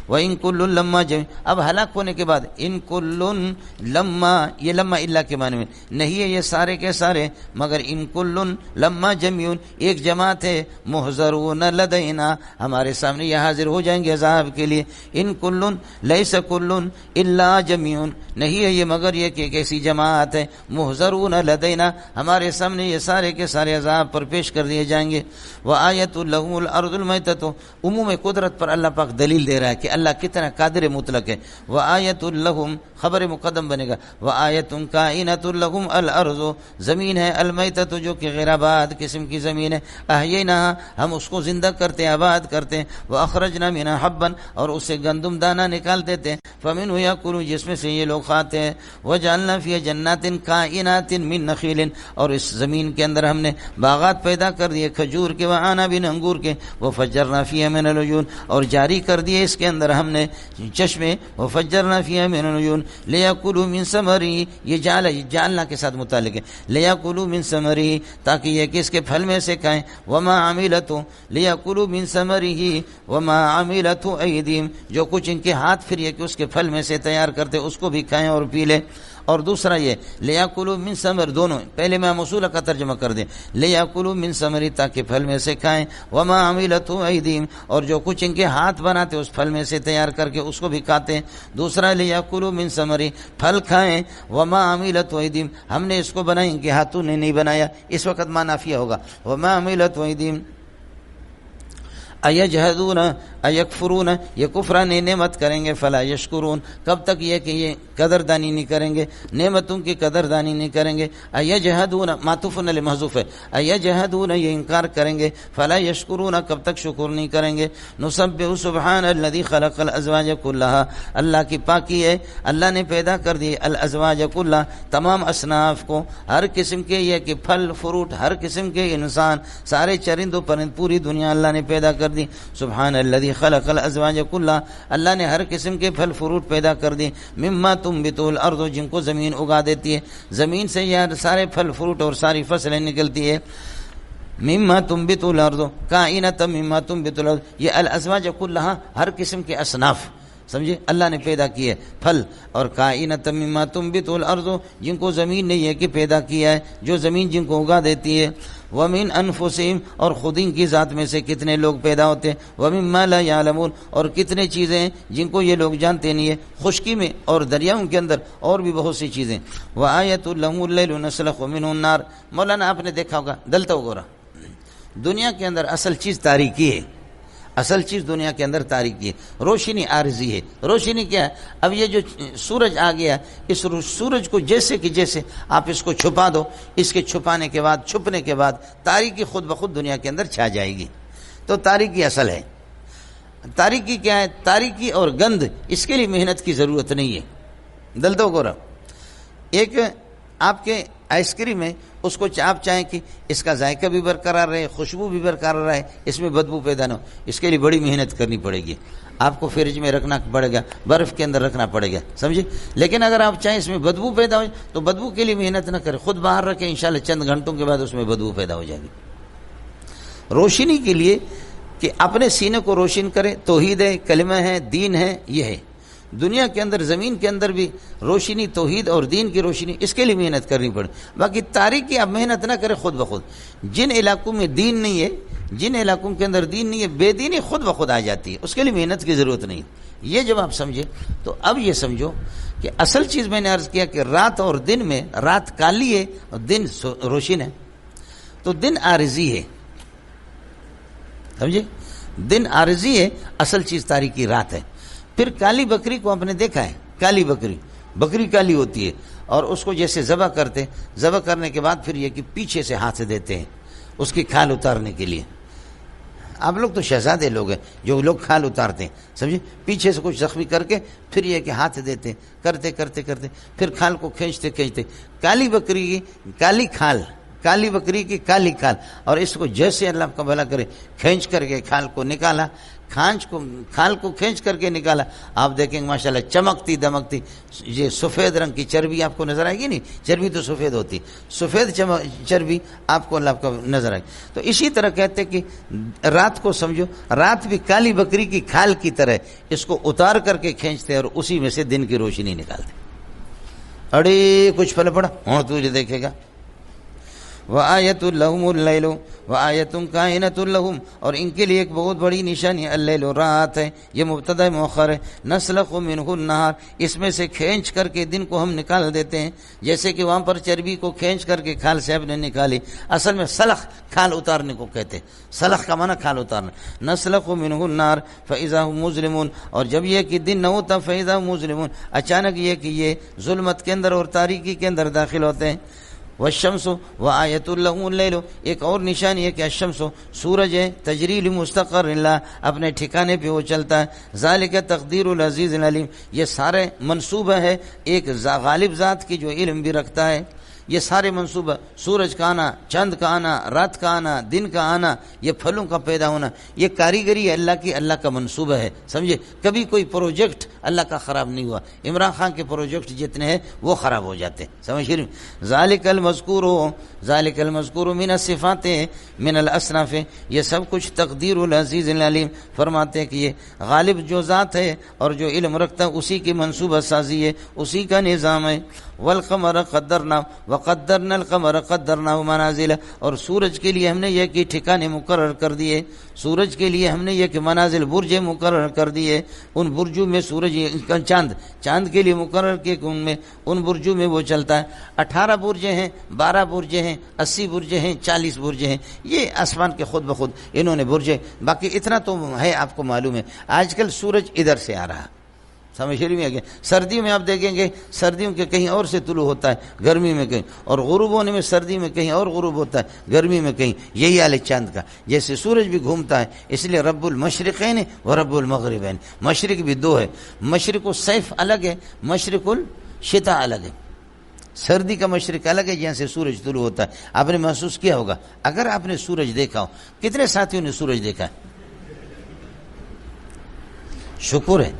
وَإِن كُلٌّ لَمَّا جَمِيعٌ، اب ہلاک ہونے کے بعد ان کلن لما، یہ لما اللہ کے معنی میں نہیں ہے، یہ سارے کے سارے، مگر ان کلن لما جمیعٌ، ایک جماعت ہے، محضرون لدینا، ہمارے سامنے یہ حاضر ہو جائیں گے عذاب کے لیے. ان کلن لیس کلن الا جمیع، نہیں ہے یہ مگر یہ کہ ایک ایسی جماعت ہے، محضرون لدینا، ہمارے سامنے یہ سارے کے سارے عذاب پر پیش کر دیے جائیں گے. وآیۃ لہم الارض المیتۃ، عموم قدرت پر اللہ پاک دلیل دے رہا ہے کہ اللہ کتنا قادر مطلق ہے. وآیۃ لہم، خبر مقدم بنے گا، وآیۃ کائنۃ لہم الارض، زمین ہے، المیتۃ جو کہ غیر آباد قسم کی زمین ہے، احییناھا، ہم اس کو زندہ کرتے ہیں، آباد کرتے ہیں. واخرجنا منھا حبا، اور اس سے گندم دانہ نکال دیتے ہیں، فمنہ یاکلون، جس میں سے یہ لوگ کھاتے ہیں. وجعلنا فیہا جنات کائنات من نخیل، اور اس زمین کے اندر ہم نے باغات پیدا کر دیے کھجور کے، وعنب، انگور کے. وفجرنا فیہا من العیون، اور جاری کر دیے اس کے اندر ہم نے چشمے. وفجرنا فیہا من العیون لیاکلوا من ثمرہ، یہ جعلنا کے ساتھ متعلق ہے، لیاکلوا من ثمرہ، تاکہ یہ کہ اس کے پھل میں سے کھائیں. وما عملتہ، لیاکلوا من ثمرہ وما عملتہ ایدیہم، جو کچھ ان کے ہاتھ پھر یہ کہ اس کے پھل میں سے تیار کرتے اس کو بھی کھائیں اور پی لیں. اور دوسرا یہ لیاکلوا من ثمر، دونوں پہلے میں موصولہ کا ترجمہ کر دیں، لیاکلوا من ثمر، تاکہ پھل میں سے کھائیں. وما عملتہ ایدیہم، اور جو کچھ ان کے ہاتھ بناتے اس پھل میں سے تیار کر کے اس کو بھی کھاتے ہیں. دوسرا لیاکلوا من ثمر، پھل کھائیں. وما عملتہ ایدیہم، ہم نے اس کو بنایا، ان کے ہاتھوں نے نہیں بنایا. اس وقت ما نافیہ ہوگا، وما عملتہ ایدیہم. ایجحدون ایکفرون، یہ کفران نعمت کریں گے، فلا یشکرون، کب تک یہ کہ یہ قدردانی نہیں کریں گے، نعمتوں کی قدردانی نہیں کریں گے. ایجحدون معطوف علی محذوف ہے، ایجحدون یہ انکار کریں گے، فلا یشکرون کب تک شکر نہیں کریں گے. نسبح سبحان الذی خلق الازواج کلها، اللہ کی پاکی ہے، اللہ نے پیدا کر دی الازواج کلها تمام اصناف کو، ہر قسم کے یہ کہ پھل فروٹ، ہر قسم کے انسان، سارے چرند و پرند، پوری دنیا اللہ نے پیدا کر دی. سبحان الذی خلق الازواج کلها، اللہ نے ہر قسم کے پھل فروٹ پیدا کر دی. مما تنبت الارض، جن کو زمین اگا دیتی ہے، زمین سے یہ سارے پھل فروٹ اور ساری فصلیں نکلتی ہے. مما تنبت الارض کائنۃ مما تنبت الارض، یہ الازواج کلها ہر قسم کے اصناف سمجھے اللہ نے پیدا کیے پھل، اور کائنۃ مما تنبت الارض جن کو زمین نے یہ کہ پیدا کیا ہے، جو زمین جن کو اگا دیتی ہے. ومن انفسہم، اور خود ان کی ذات میں سے کتنے لوگ پیدا ہوتے ہیں. ومما لا یعلمون، اور کتنے چیزیں ہیں جن کو یہ لوگ جانتے نہیں ہے، خشکی میں اور دریاؤں کے اندر اور بھی بہت سی چیزیں. وآیۃ لہم اللیل نسلخ منہ النار، مولانا آپ نے دیکھا ہوگا دلتا گورا، دنیا کے اندر اصل چیز تاریکی ہے، اصل چیز دنیا کے اندر تاریکی ہے، روشنی عارضی ہے. روشنی کیا ہے؟ اب یہ جو سورج آ گیا، اس سورج کو جیسے کہ جیسے آپ اس کو چھپا دو، اس کے چھپانے کے بعد، چھپنے کے بعد تاریکی خود بخود دنیا کے اندر چھا جائے گی. تو تاریکی اصل ہے. تاریکی کیا ہے؟ تاریکی اور گند، اس کے لیے محنت کی ضرورت نہیں ہے. دلتو گورا، ایک آپ کے آئس کریم ہے، اس کو آپ چاہیں کہ اس کا ذائقہ بھی برقرار رہے، خوشبو بھی برقرار رہے، اس میں بدبو پیدا نہ ہو، اس کے لیے بڑی محنت کرنی پڑے گی. آپ کو فریج میں رکھنا پڑے گا، برف کے اندر رکھنا پڑے گا، سمجھے. لیکن اگر آپ چاہیں اس میں بدبو پیدا ہو تو بدبو کے لیے محنت نہ کریں، خود باہر رکھیں، انشاءاللہ چند گھنٹوں کے بعد اس میں بدبو پیدا ہو جائے گی. روشنی کے لیے کہ اپنے سینے کو روشن کرے، توحید ہے، کلمہ ہے، دین ہے، یہ ہے. دنیا کے اندر، زمین کے اندر بھی روشنی، توحید اور دین کی روشنی، اس کے لیے محنت کرنی پڑے. باقی تاریکی آپ محنت نہ کرے خود بخود. جن علاقوں میں دین نہیں ہے، جن علاقوں کے اندر دین نہیں ہے، بے دینی خود بخود آ جاتی ہے، اس کے لیے محنت کی ضرورت نہیں. یہ جب آپ سمجھے تو اب یہ سمجھو کہ اصل چیز میں نے عرض کیا کہ رات اور دن میں، رات کالی ہے اور دن روشن ہے، تو دن عارضی ہے، سمجھے. دن عارضی ہے، اصل چیز تاریکی رات ہے. پھر کالی بکری کو آپ نے دیکھا ہے، کالی بکری کالی ہوتی ہے، اور اس کو جیسے ذبح کرتے، ذبح کرنے کے بعد پھر یہ کہ پیچھے سے ہاتھ دیتے ہیں اس کی کھال اتارنے کے لیے. آپ لوگ تو شہزادے لوگ ہیں جو لوگ کھال اتارتے ہیں، سمجھے. پیچھے سے کچھ زخمی کر کے پھر یہ کہ ہاتھ دیتے، کرتے کرتے کرتے پھر کھال کو کھینچتے کھینچتے، کالی بکری کی کالی کھال، کالی بکری کی کالی کھال، اور اس کو جیسے اللہ کا بھلا کرے کھینچ کر کے کھال کو نکالا، کھال کو کھینچ کر کے نکالا. آپ دیکھیں گے ماشاءاللہ چمکتی دمکتی یہ سفید رنگ کی چربی آپ کو نظر آئے گی. نہیں، چربی تو سفید ہوتی، سفید چربی آپ کو اللہ کا نظر آئے. تو اسی طرح کہتے کہ رات کو سمجھو، رات بھی کالی بکری کی کھال کی طرح اس کو اتار کر کے کھینچتے اور اسی میں سے دن کی روشنی نکالتے. اڑے کچھ پھل پڑا ہوں تجھے دیکھے گا. وآیۃ لہم اللیل وآیۃ کائنۃ لہم، اور ان کے لیے ایک بہت بڑی نشانی اللیل، رات ہے. یہ مبتدا مؤخر ہے. نسلخ منہ النہار، اس میں سے کھینچ کر کے دن کو ہم نکال دیتے ہیں. جیسے کہ وہاں پر چربی کو کھینچ کر کے کھال سے نے نکالی، اصل میں سلخ کھال اتارنے کو کہتے. سلخ کا معنی کھال اتارنا. نسلخ منہ النار فاذا هم مظلمون، اور جب یہ کہ دن نہ ہوتا فاذا هم مظلمون، اچانک یہ کہ یہ ظلمت کے اندر اور تاریکی کے اندر داخل ہوتے ہیں. والشمس وآیۃ لہم اللیل، ایک اور نشانی ہے کہ الشمس سورج ہے، تجری لمستقر اللہ، اپنے ٹھکانے پہ وہ چلتا ہے. ذالک تقدیر العزیز العلیم، یہ سارے منصوبہ ہے ایک غالب ذات کی جو علم بھی رکھتا ہے. یہ سارے منصوبہ، سورج کا آنا، چاند کا آنا، رات کا آنا، دن کا آنا، یہ پھلوں کا پیدا ہونا، یہ کاریگری اللہ کی، اللہ کا منصوبہ ہے، سمجھے. کبھی کوئی پروجیکٹ اللہ کا خراب نہیں ہوا. عمران خان کے پروجیکٹ جتنے ہیں وہ خراب ہو جاتے ہیں، سمجھ رہے. ذالک المذکور من الصفات من الاصناف، یہ سب کچھ تقدیر العزیز العلیم فرماتے ہیں کہ یہ غالب جو ذات ہے اور جو علم رکھتا ہے اسی کی منصوبہ سازی ہے، اسی کا نظام ہے. والقمر قدرنا وقدرنا القمر قدرناه منازل، اور سورج کے لیے ہم نے یہ کہ ٹھکانے مقرر کر دیے، سورج کے لیے ہم نے یہ کہ منازل برج مقرر کر دیے، ان برجوں میں سورج چاند کے لیے مقرر کیے کہ ان برجوں میں وہ چلتا ہے۔ 18 برجیں ہیں، 12 برجیں ہیں، 80 برجیں ہیں، 40 برجیں ہیں، یہ آسمان کے خود بخود انہوں نے برجیں۔ باقی اتنا تو ہے آپ کو معلوم ہے، آج کل سورج ادھر سے آ رہا، سمجھ رہی میں؟ سردیوں میں آپ دیکھیں گے سردیوں کے کہیں اور سے طلوع ہوتا ہے، گرمی میں کہیں، اور غروب ہونے میں سردی میں کہیں اور غروب ہوتا ہے، گرمی میں کہیں۔ یہی حال ہے چاند کا، جیسے سورج بھی گھومتا ہے، اس لیے رب المشرقین و رب المغربین، مشرق بھی دو ہے، مشرق الصیف الگ ہے، مشرق الشتاء الگ ہے، سردی کا مشرق الگ ہے جہاں سے سورج طلوع ہوتا ہے۔ آپ نے محسوس کیا ہوگا، اگر آپ نے سورج دیکھا ہو، کتنے ساتھیوں نے سورج دیکھا ہے؟ شکر ہے،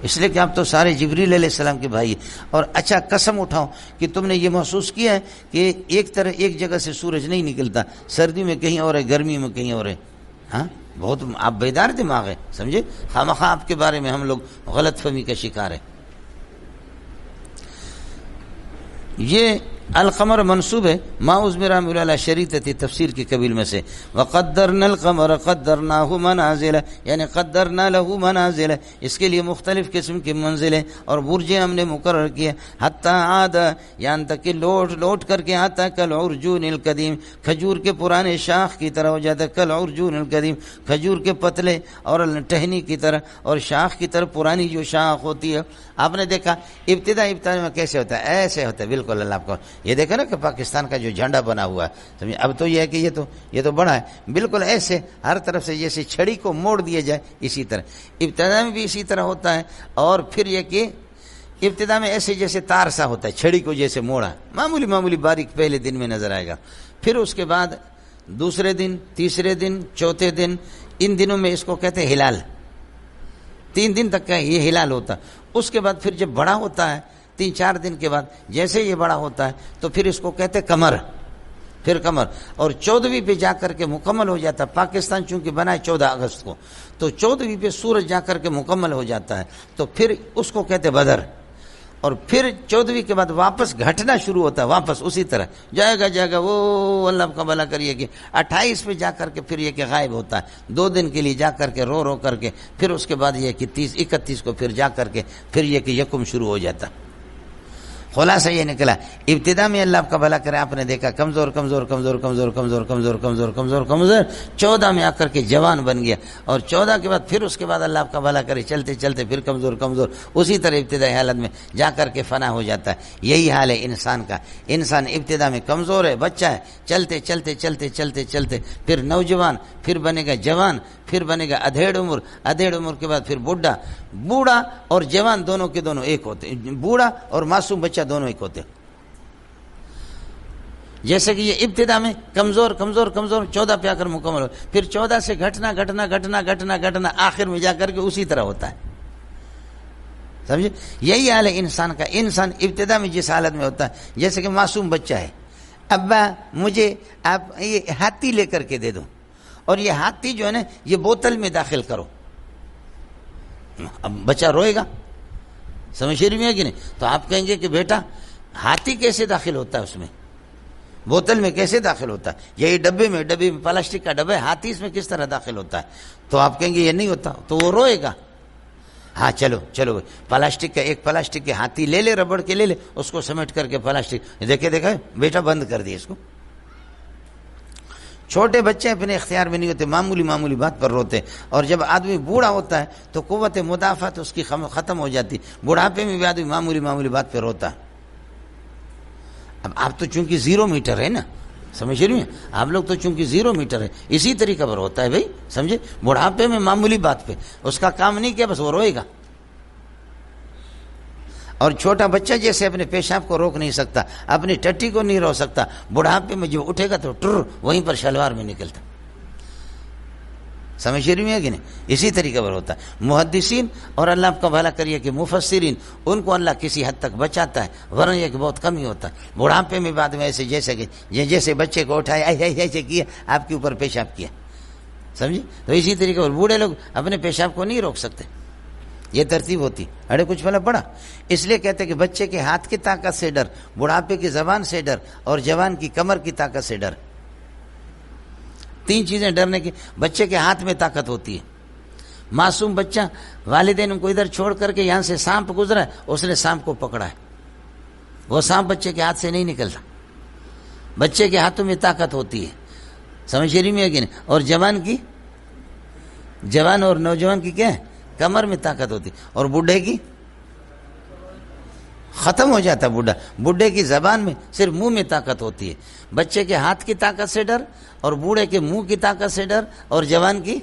اس لیے کہ آپ تو سارے جبریل علیہ السلام کے بھائی، اور اچھا قسم اٹھاؤ کہ تم نے یہ محسوس کیا ہے کہ ایک جگہ سے سورج نہیں نکلتا، سردی میں کہیں اور ہے، گرمی میں کہیں اور ہے۔ ہاں، بہت آپ بیدار دماغ ہے، سمجھے؟ خامخواہ آپ کے بارے میں ہم لوگ غلط فہمی کا شکار ہے۔ یہ القمر منصوب ہے ماؤز میرا مولا شریعت تفسیر کی قبیل میں سے، وقدرنا القمر قدرناه منازل، یعنی قدرنا له منازل، اس کے لیے مختلف قسم کی منزلیں اور برجیں ہم نے مقرر کیے، حتی عاد، یہاں تک کہ لوٹ کر کے آتا کل عرجون القدیم، کھجور کے پرانے شاخ کی طرح ہو جاتا ہے، کل عرجون القدیم، کھجور کے پتلے اور ٹہنی کی طرح اور شاخ کی طرح پرانی جو شاخ ہوتی ہے۔ آپ نے دیکھا ابتدا میں کیسے ہوتا ہے؟ ایسے ہوتا ہے بالکل۔ اللہ آپ کو یہ دیکھا نا کہ پاکستان کا جو جھنڈا بنا ہوا ہے، اب تو یہ ہے کہ یہ تو بڑا ہے، بالکل ایسے ہر طرف سے جیسے چھڑی کو موڑ دیا جائے اسی طرح ابتدا میں بھی اسی طرح ہوتا ہے، اور پھر یہ کہ ابتدا میں ایسے جیسے تار سا ہوتا ہے، چھڑی کو جیسے موڑا، معمولی باریک پہلے دن میں نظر آئے گا، پھر اس کے بعد دوسرے دن، تیسرے دن، چوتھے دن، ان دنوں میں اس کو کہتے ہیں ہلال، 3 دن تک کا یہ ہلال ہوتا۔ اس کے بعد پھر جب بڑا ہوتا ہے 3-4 دن کے بعد جیسے یہ بڑا ہوتا ہے تو پھر اس کو کہتے کمر، پھر کمر، اور 14ویں پہ جا کر کے مکمل ہو جاتا ہے۔ پاکستان چونکہ بنا ہے 14 اگست کو، تو 14ویں پہ سورج جا کر کے مکمل ہو جاتا ہے، تو پھر اس کو کہتے بدر، اور پھر 14ویں کے بعد واپس گھٹنا شروع ہوتا ہے، واپس اسی طرح جائے گا وہ اللہ کا بھلا کریے کہ 28 پہ جا کر کے پھر یہ کہ غائب ہوتا ہے 2 دن کے لیے جا کر کے رو کر کے، پھر اس کے بعد یہ کہ 31 کو پھر جا کر کے پھر یہ کہ یکم شروع ہو جاتا ہے۔ خلاصہ یہ نکلا ابتدا میں اللہ آپ کا بھلا کرے، آپ نے دیکھا کمزور 14 میں آ کر کے جوان بن گیا، اور 14 کے بعد پھر اس کے بعد اللہ آپ کا بھلا کرے چلتے پھر کمزور، اسی طرح ابتدائی حالت میں جا کر کے فنا ہو جاتا ہے۔ یہی حال ہے انسان کا، انسان ابتدا میں کمزور ہے، بچہ ہے، چلتے پھر نوجوان، پھر بنے گا جوان، پھر بنے گا ادھیڑ عمر کے بعد پھر بوڑھا اور جوان دونوں کے دونوں ایک ہوتے ہیں، بوڑھا اور معصوم بچہ دونوں ایک ہوتے ہیں۔ جیسے کہ یہ ابتدا میں کمزور 14 پہ آ کر مکمل ہو، پھر 14 سے گھٹنا آخر میں جا کر کے اسی طرح ہوتا ہے، سمجھے؟ یہی حال ہے انسان کا۔ انسان ابتدا میں جس حالت میں ہوتا ہے، جیسے کہ معصوم بچہ ہے، ابا مجھے آپ یہ ہاتھی لے کر کے دے دو، اور یہ ہاتھی جو ہے نا یہ بوتل میں داخل کرو، اب بچہ روئے گا، سمجھ رہی میں ہے کہ نہیں؟ تو آپ کہیں گے کہ بیٹا ہاتھی کیسے داخل ہوتا ہے اس میں، بوتل میں کیسے داخل ہوتا ہے؟ یہی ڈبے میں پلاسٹک کا ڈبہ ہے، ہاتھی اس میں کس طرح داخل ہوتا ہے؟ تو آپ کہیں گے یہ نہیں ہوتا، تو وہ روئے گا۔ ہاں چلو ایک پلاسٹک کے ہاتھی لے لے، ربڑ کے لے لے، اس کو سمیٹ کر کے پلاسٹک دیکھا بیٹا بند کر دیا اس کو۔ چھوٹے بچے اپنے اختیار میں نہیں ہوتے، معمولی بات پر روتے، اور جب آدمی بوڑھا ہوتا ہے تو قوت مدافعت اس کی ختم ہو جاتی، بڑھاپے میں بھی آدمی معمولی بات پہ روتا ہے۔ اب آپ تو چونکہ 0 میٹر ہے نا، سمجھ رہی ہیں؟ آپ لوگ تو چونکہ 0 میٹر ہے، اسی طریقہ پر ہوتا ہے بھائی، سمجھے؟ بڑھاپے میں معمولی بات پہ اس کا کام نہیں کیا، بس وہ روئے گا۔ اور چھوٹا بچہ جیسے اپنے پیشاب کو روک نہیں سکتا، اپنی ٹٹی کو نہیں روک سکتا، بڑھاپے میں جب اٹھے گا تو وہیں پر شلوار میں نکلتا، سمجھ رہی ہے کہ نہیں؟ اسی طریقے پر ہوتا ہے۔ محدثین اور اللہ آپ کا بھلا کریے کہ مفسرین، ان کو اللہ کسی حد تک بچاتا ہے، ورنہ یہ کہ بہت کم ہی ہوتا ہے۔ بڑھاپے میں بعد میں ایسے جیسے بچے کو اٹھایا ایسے کیا، آپ کے اوپر پیشاب کیا، سمجھے؟ تو اسی طریقے پر بوڑھے لوگ اپنے پیشاب کو نہیں روک سکتے، یہ ترتیب ہوتی. اڑے کچھ پہلے پڑھا. اس لیے کہتے کہ بچے کے ہاتھ کی طاقت سے ڈر, بڑھاپے کی زبان سے ڈر, اور جوان کی کمر کی طاقت سے ڈر. 3 چیزیں ڈرنے کی. بچے کے ہاتھ میں طاقت ہوتی ہے. معصوم بچہ والدین کو ادھر چھوڑ کر کے یہاں سے سانپ گزرا ہے, اس نے سانپ کو پکڑا ہے, وہ سانپ بچے کے ہاتھ سے نہیں نکلتا. بچے کے ہاتھوں میں طاقت ہوتی ہے. سمجھ رہی میں کہ نہیں. اور جوان اور نوجوان کی کیا ہے؟ کمر میں طاقت ہوتی. اور بوڑھے کی ختم ہو جاتا. بوڑھے کی زبان میں صرف منہ میں طاقت ہوتی ہے. بچے کے ہاتھ کی طاقت سے ڈر, اور بوڑھے کے منہ کی طاقت سے ڈر, اور جوان کی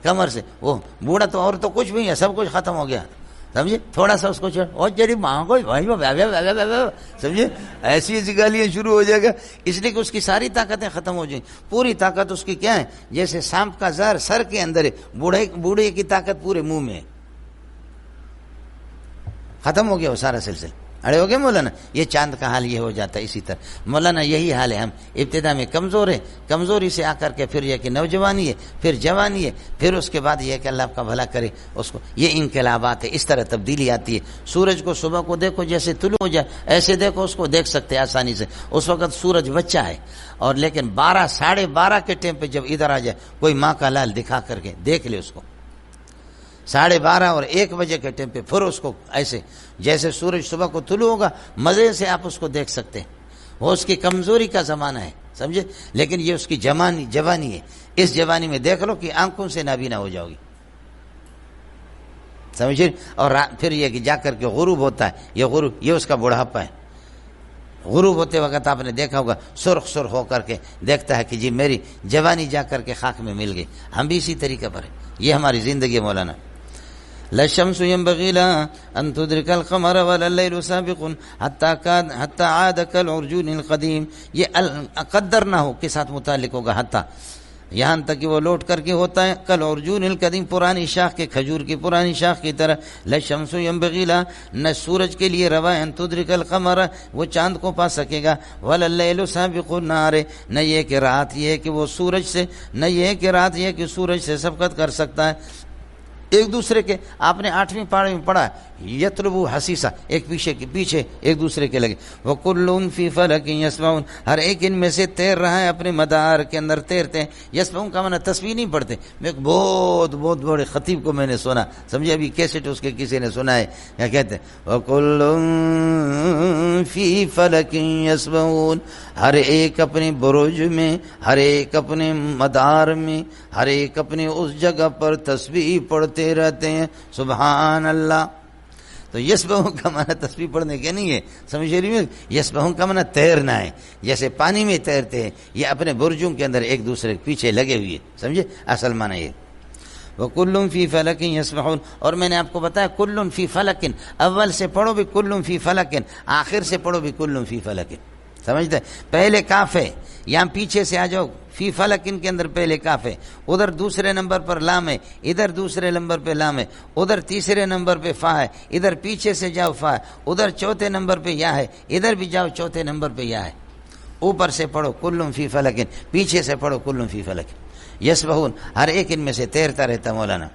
کمر سے. وہ بوڑھا تو اور تو کچھ بھی ہے, سب کچھ ختم ہو گیا. سمجھے, تھوڑا سا اس کو چھوڑ, اور جری ماں کو سمجھے, ایسی ایسی گالیاں شروع ہو جائے گا. اس لیے کہ اس کی ساری طاقتیں ختم ہو جائیں. پوری طاقت اس کی کیا ہے؟ جیسے سانپ کا زہر سر کے اندر ہے, بوڑھے کی طاقت پورے منہ میں ہے. ختم ہو گیا وہ سارا سلسلہ. اڑے ہو گئے مولانا. یہ چاند کا حال یہ ہو جاتا ہے. اسی طرح مولانا یہی حال ہے. ہم ابتدا میں کمزور ہیں, کمزوری سے آ کر کے پھر یہ کہ نوجوانی ہے, پھر جوانی ہے, پھر اس کے بعد یہ کہ اللہ آپ کا بھلا کرے اس کو. یہ انقلابات ہے, اس طرح تبدیلی آتی ہے. سورج کو صبح کو دیکھو جیسے طلوع ہو جائے, ایسے دیکھو اس کو دیکھ سکتے آسانی سے. اس وقت سورج بچہ ہے, اور لیکن 12 ساڑھے 12 کے ٹائم پہ جب ادھر آ جائے کوئی ماں کا لال دکھا کر کے دیکھ لے اس کو, 12:30 اور 1 بجے کے ٹائم پہ پھر اس کو ایسے جیسے سورج صبح کو طلوع ہوگا مزے سے آپ اس کو دیکھ سکتے ہیں. وہ اس کی کمزوری کا زمانہ ہے, سمجھے. لیکن یہ اس کی جوانی ہے. اس جوانی میں دیکھ لو کہ آنکھوں سے نابینا ہو جاؤ گی, سمجھے. اور پھر یہ کہ جا کر کے غروب ہوتا ہے. یہ اس کا بڑھاپا ہے. غروب ہوتے وقت آپ نے دیکھا ہوگا سرخ ہو کر کے دیکھتا ہے کہ جی میری جوانی جا کر کے خاک میں مل گئی. ہم بھی اسی طریقے پر ہیں. یہ ہماری زندگی مولانا. لا الشمس ينبغي لها أن تدرك القمر ولا الليل سابق حتى عاد كالعرجون القديم. یہ قدر نہ ہو کے ساتھ متعلق ہوگا, حتی یہاں تک کہ وہ لوٹ کر کے ہوتا ہے کل عرجون القدیم, پرانی شاخ کے کھجور کی پرانی شاخ کی طرح. لا الشمس ينبغي لها, نہ سورج کے لیے روا ان تدرک القمر, وہ چاند کو پا سکے گا. ولا الليل سابق النهار, نہ یہ کہ رات یہ ہے کہ وہ سورج سے, نہ یہ کہ رات یہ کہ سورج سے سبقت کر سکتا ہے. ایک دوسرے کے آپ نے 8ویں پارے میں پڑھا, یطلبو حسیسا, ایک پیچھے ایک دوسرے کے لگے. وَكُلٌّ فِي فَلَكٍ يَسْبَحُونَ, ہر ایک ان میں سے تیر رہا ہے اپنے مدار کے اندر تیرتے ہیں. یسبحون کا معنی تسبیح نہیں پڑھتے. میں ایک بہت بڑے خطیب کو میں نے سنا, سمجھے, ابھی کیسٹ اس کے کسی نے سنا ہے, کیا کہتے ہیں, وَكُلٌّ فِي فَلَكٍ يَسْبَحُونَ, ہر ایک اپنے برج میں, ہر ایک اپنے مدار میں, ہر ایک اپنے اس جگہ پر تسبیح پڑھتے رہتے ہیں. سبحان اللہ. تو یسبحون کا معنی تسبیح پڑھنے کے نہیں ہے, سمجھ رہی میں. یسبحون کا معنی تیرنا ہے, جیسے پانی میں تیرتے ہیں. یہ اپنے برجوں کے اندر ایک دوسرے کے پیچھے لگے ہوئے, سمجھے. اصل معنی یہ وَكُلٌّ فِي فَلَكٍ يَسْبَحُونَ. اور میں نے آپ کو بتایا کلٌ فی فلکن, اول سے پڑھو بھی کلٌ فی فلکن, آخر سے پڑھو بھی کلٌ فی فلکن. سمجھتے, پہلے کاف ہے, یہاں پیچھے سے آ جاؤ, فی فلکن کے اندر پہلے کاف ہے, ادھر دوسرے نمبر پر لام ہے, ادھر دوسرے نمبر پہ لام ہے, ادھر تیسرے نمبر پہ فا ہے, ادھر پیچھے سے جاؤ فا ہے, ادھر چوتھے نمبر پہ یا ہے, ادھر بھی جاؤ چوتھے نمبر پہ یا ہے. اوپر سے پڑھو کلٌ فی فلکن, پیچھے سے پڑھو کلٌ فی فلکن. یسبحون, ہر ایک ان میں سے تیرتا رہتا مولانا.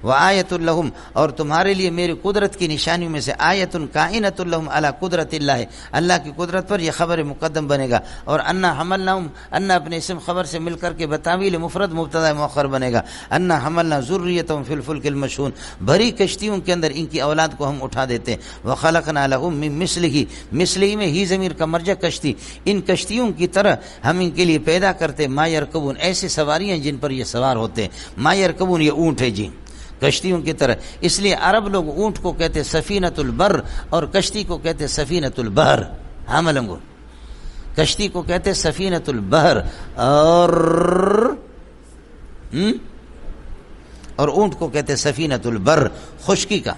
وآیۃ لہم, اور تمہارے لیے میری قدرت کی نشانیوں میں سے آیۃ کائنۃ لہم علی قدرت اللہ, اللہ کی قدرت پر یہ خبر مقدم بنے گا. اور انا حملناہم, انا اپنے اسم خبر سے مل کر کے بتاویل مفرد مبتدا مؤخر بنے گا. انا حملنا ذریتہم فی الفلک المشحون, بھری کشتیوں کے اندر ان کی اولاد کو ہم اٹھا دیتے ہیں. وخلقنا لہم من مثلہ, مثلہ میں ہی ضمیر کا مرجع کشتی, ان کشتیوں کی طرح ہم ان کے لیے پیدا کرتے ما یرکبون, ایسی سواریاں جن پر یہ سوار ہوتے ہیں. ما یرکبون, یہ اونٹ ہے جی, کشتیوں کی طرح. اس لیے عرب لوگ اونٹ کو کہتے سفینۃ البر, اور کشتی کو کہتے سفینۃ البحر. ہاں ملنگو, کشتی کو کہتے سفینۃ البحر, اور اونٹ کو کہتے سفینۃ البر, خشکی کا.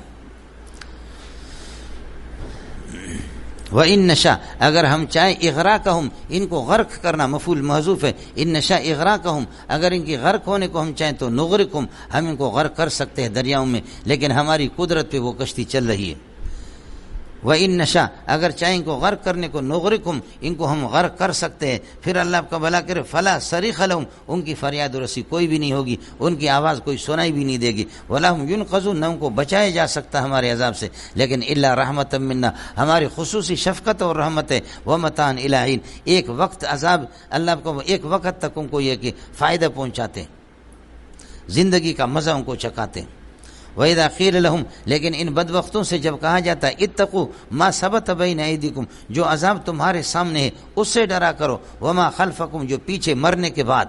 وَإِن نَشَاء, اگر ہم چاہیں اغراقہم, ان کو غرق کرنا, مفعول محذوف ہے. ان نشاء اغراقہم, اگر ان کی غرق ہونے کو ہم چاہیں تو نغرقہم, ہم ان کو غرق کر سکتے ہیں دریاؤں میں, لیکن ہماری قدرت پہ وہ کشتی چل رہی ہے. وَإِن نَشَاء اگر چاہیں ان کو غرق کرنے کو نغرقہم ان کو ہم غرق کر سکتے ہیں، پھر اللہ آپ کا بھلا کرے، فلا صریخ لہم ان کی فریاد و رسی کوئی بھی نہیں ہوگی، ان کی آواز کوئی سنائی بھی نہیں دے گی، ولا ہم ینقذون نہ ان کو بچایا جا سکتا ہمارے عذاب سے، لیکن الا رحمۃ منا ہماری خصوصی شفقت اور رحمت ہے، ومتاعًا الی حین ایک وقت عذاب اللہ کو ایک وقت تک ان کو یہ کہ فائدہ پہنچاتے ہیں، زندگی کا مزہ ان کو چکاتے ہیں۔ وَإِذَا قِيلَ لَهُمْ لیکن ان بدبختوں سے جب کہا جاتا ہے اتقوا ما ثبت بین ایدیکم جو عذاب تمہارے سامنے ہے اس سے ڈرا کرو، وما خلفکم جو پیچھے مرنے کے بعد،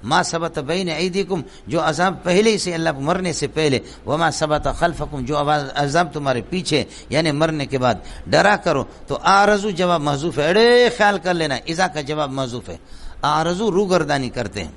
ما ثبت بین ایدیکم جو عذاب پہلے سے اللہ مرنے سے پہلے، وما ثبت خلفکم جو عذاب تمہارے پیچھے یعنی مرنے کے بعد ڈرا کرو۔ تو آرزو جواب محذوف ہے، اڑے خیال کر لینا اذا کا جواب محذوف ہے، آرزو روگردانی کرتے ہیں۔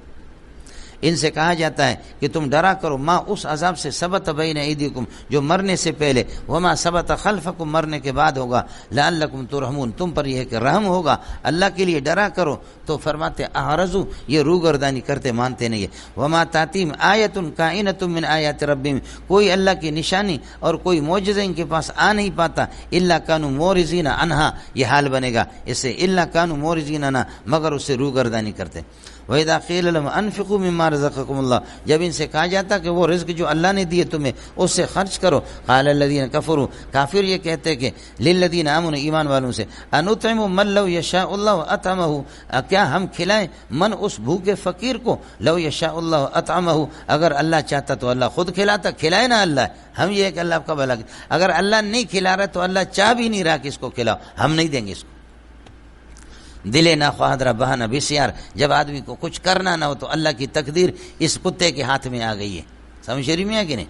ان سے کہا جاتا ہے کہ تم ڈرا کرو ما اس عذاب سے ثبت بین ایدیکم جو مرنے سے پہلے، وما ثبت خلفکم مرنے کے بعد ہوگا، لعلکم ترحمون تم پر یہ کہ رحم ہوگا، اللہ کے لیے ڈرا کرو۔ تو فرماتے اعرضوا یہ روگردانی کرتے مانتے نہیں ہے۔ وما تاتیم آیۃ کائنۃ من آیات ربہم کوئی اللہ کی نشانی اور کوئی معجزہ ان کے پاس آ نہیں پاتا، الا کانوا مورزین عنہا یہ حال بنے گا اس سے، الا کانوا مورزین عنہا مگر اس سے روگردانی کرتے۔ وَإِذَا قِيلَ لَهُمْ أَنفِقُوا مِمَّا رَزَقَكُمُ اللَّهُ جب ان سے کہا جاتا کہ وہ رزق جو اللہ نے دیے تمہیں اس سے خرچ کرو، قال الذين كفروا کافر یہ کہتے کہ للذین آمنوا ایمان والوں سے، انطعم من لو یشاء اللہ اطعمہ کیا ہم کھلائیں من اس بھوکے فقیر کو، لو یشاء اللہ اطعمہ اگر اللہ چاہتا تو اللہ خود کھلاتا، کھلائے نا اللہ، ہم یہ ہے کہ اللہ آپ کا بھلا کرے، اگر اللہ نہیں کھلا رہا تو اللہ چاہ بھی نہیں رہا کہ اس کو کھلاؤ، ہم نہیں دیں گے اس کو۔ دل ناخواہ درا بہانہ بسیار جب آدمی کو کچھ کرنا نہ ہو تو اللہ کی تقدیر اس کتے کے ہاتھ میں آ گئی ہے، سمجھ شریف میں ہے کہ نہیں؟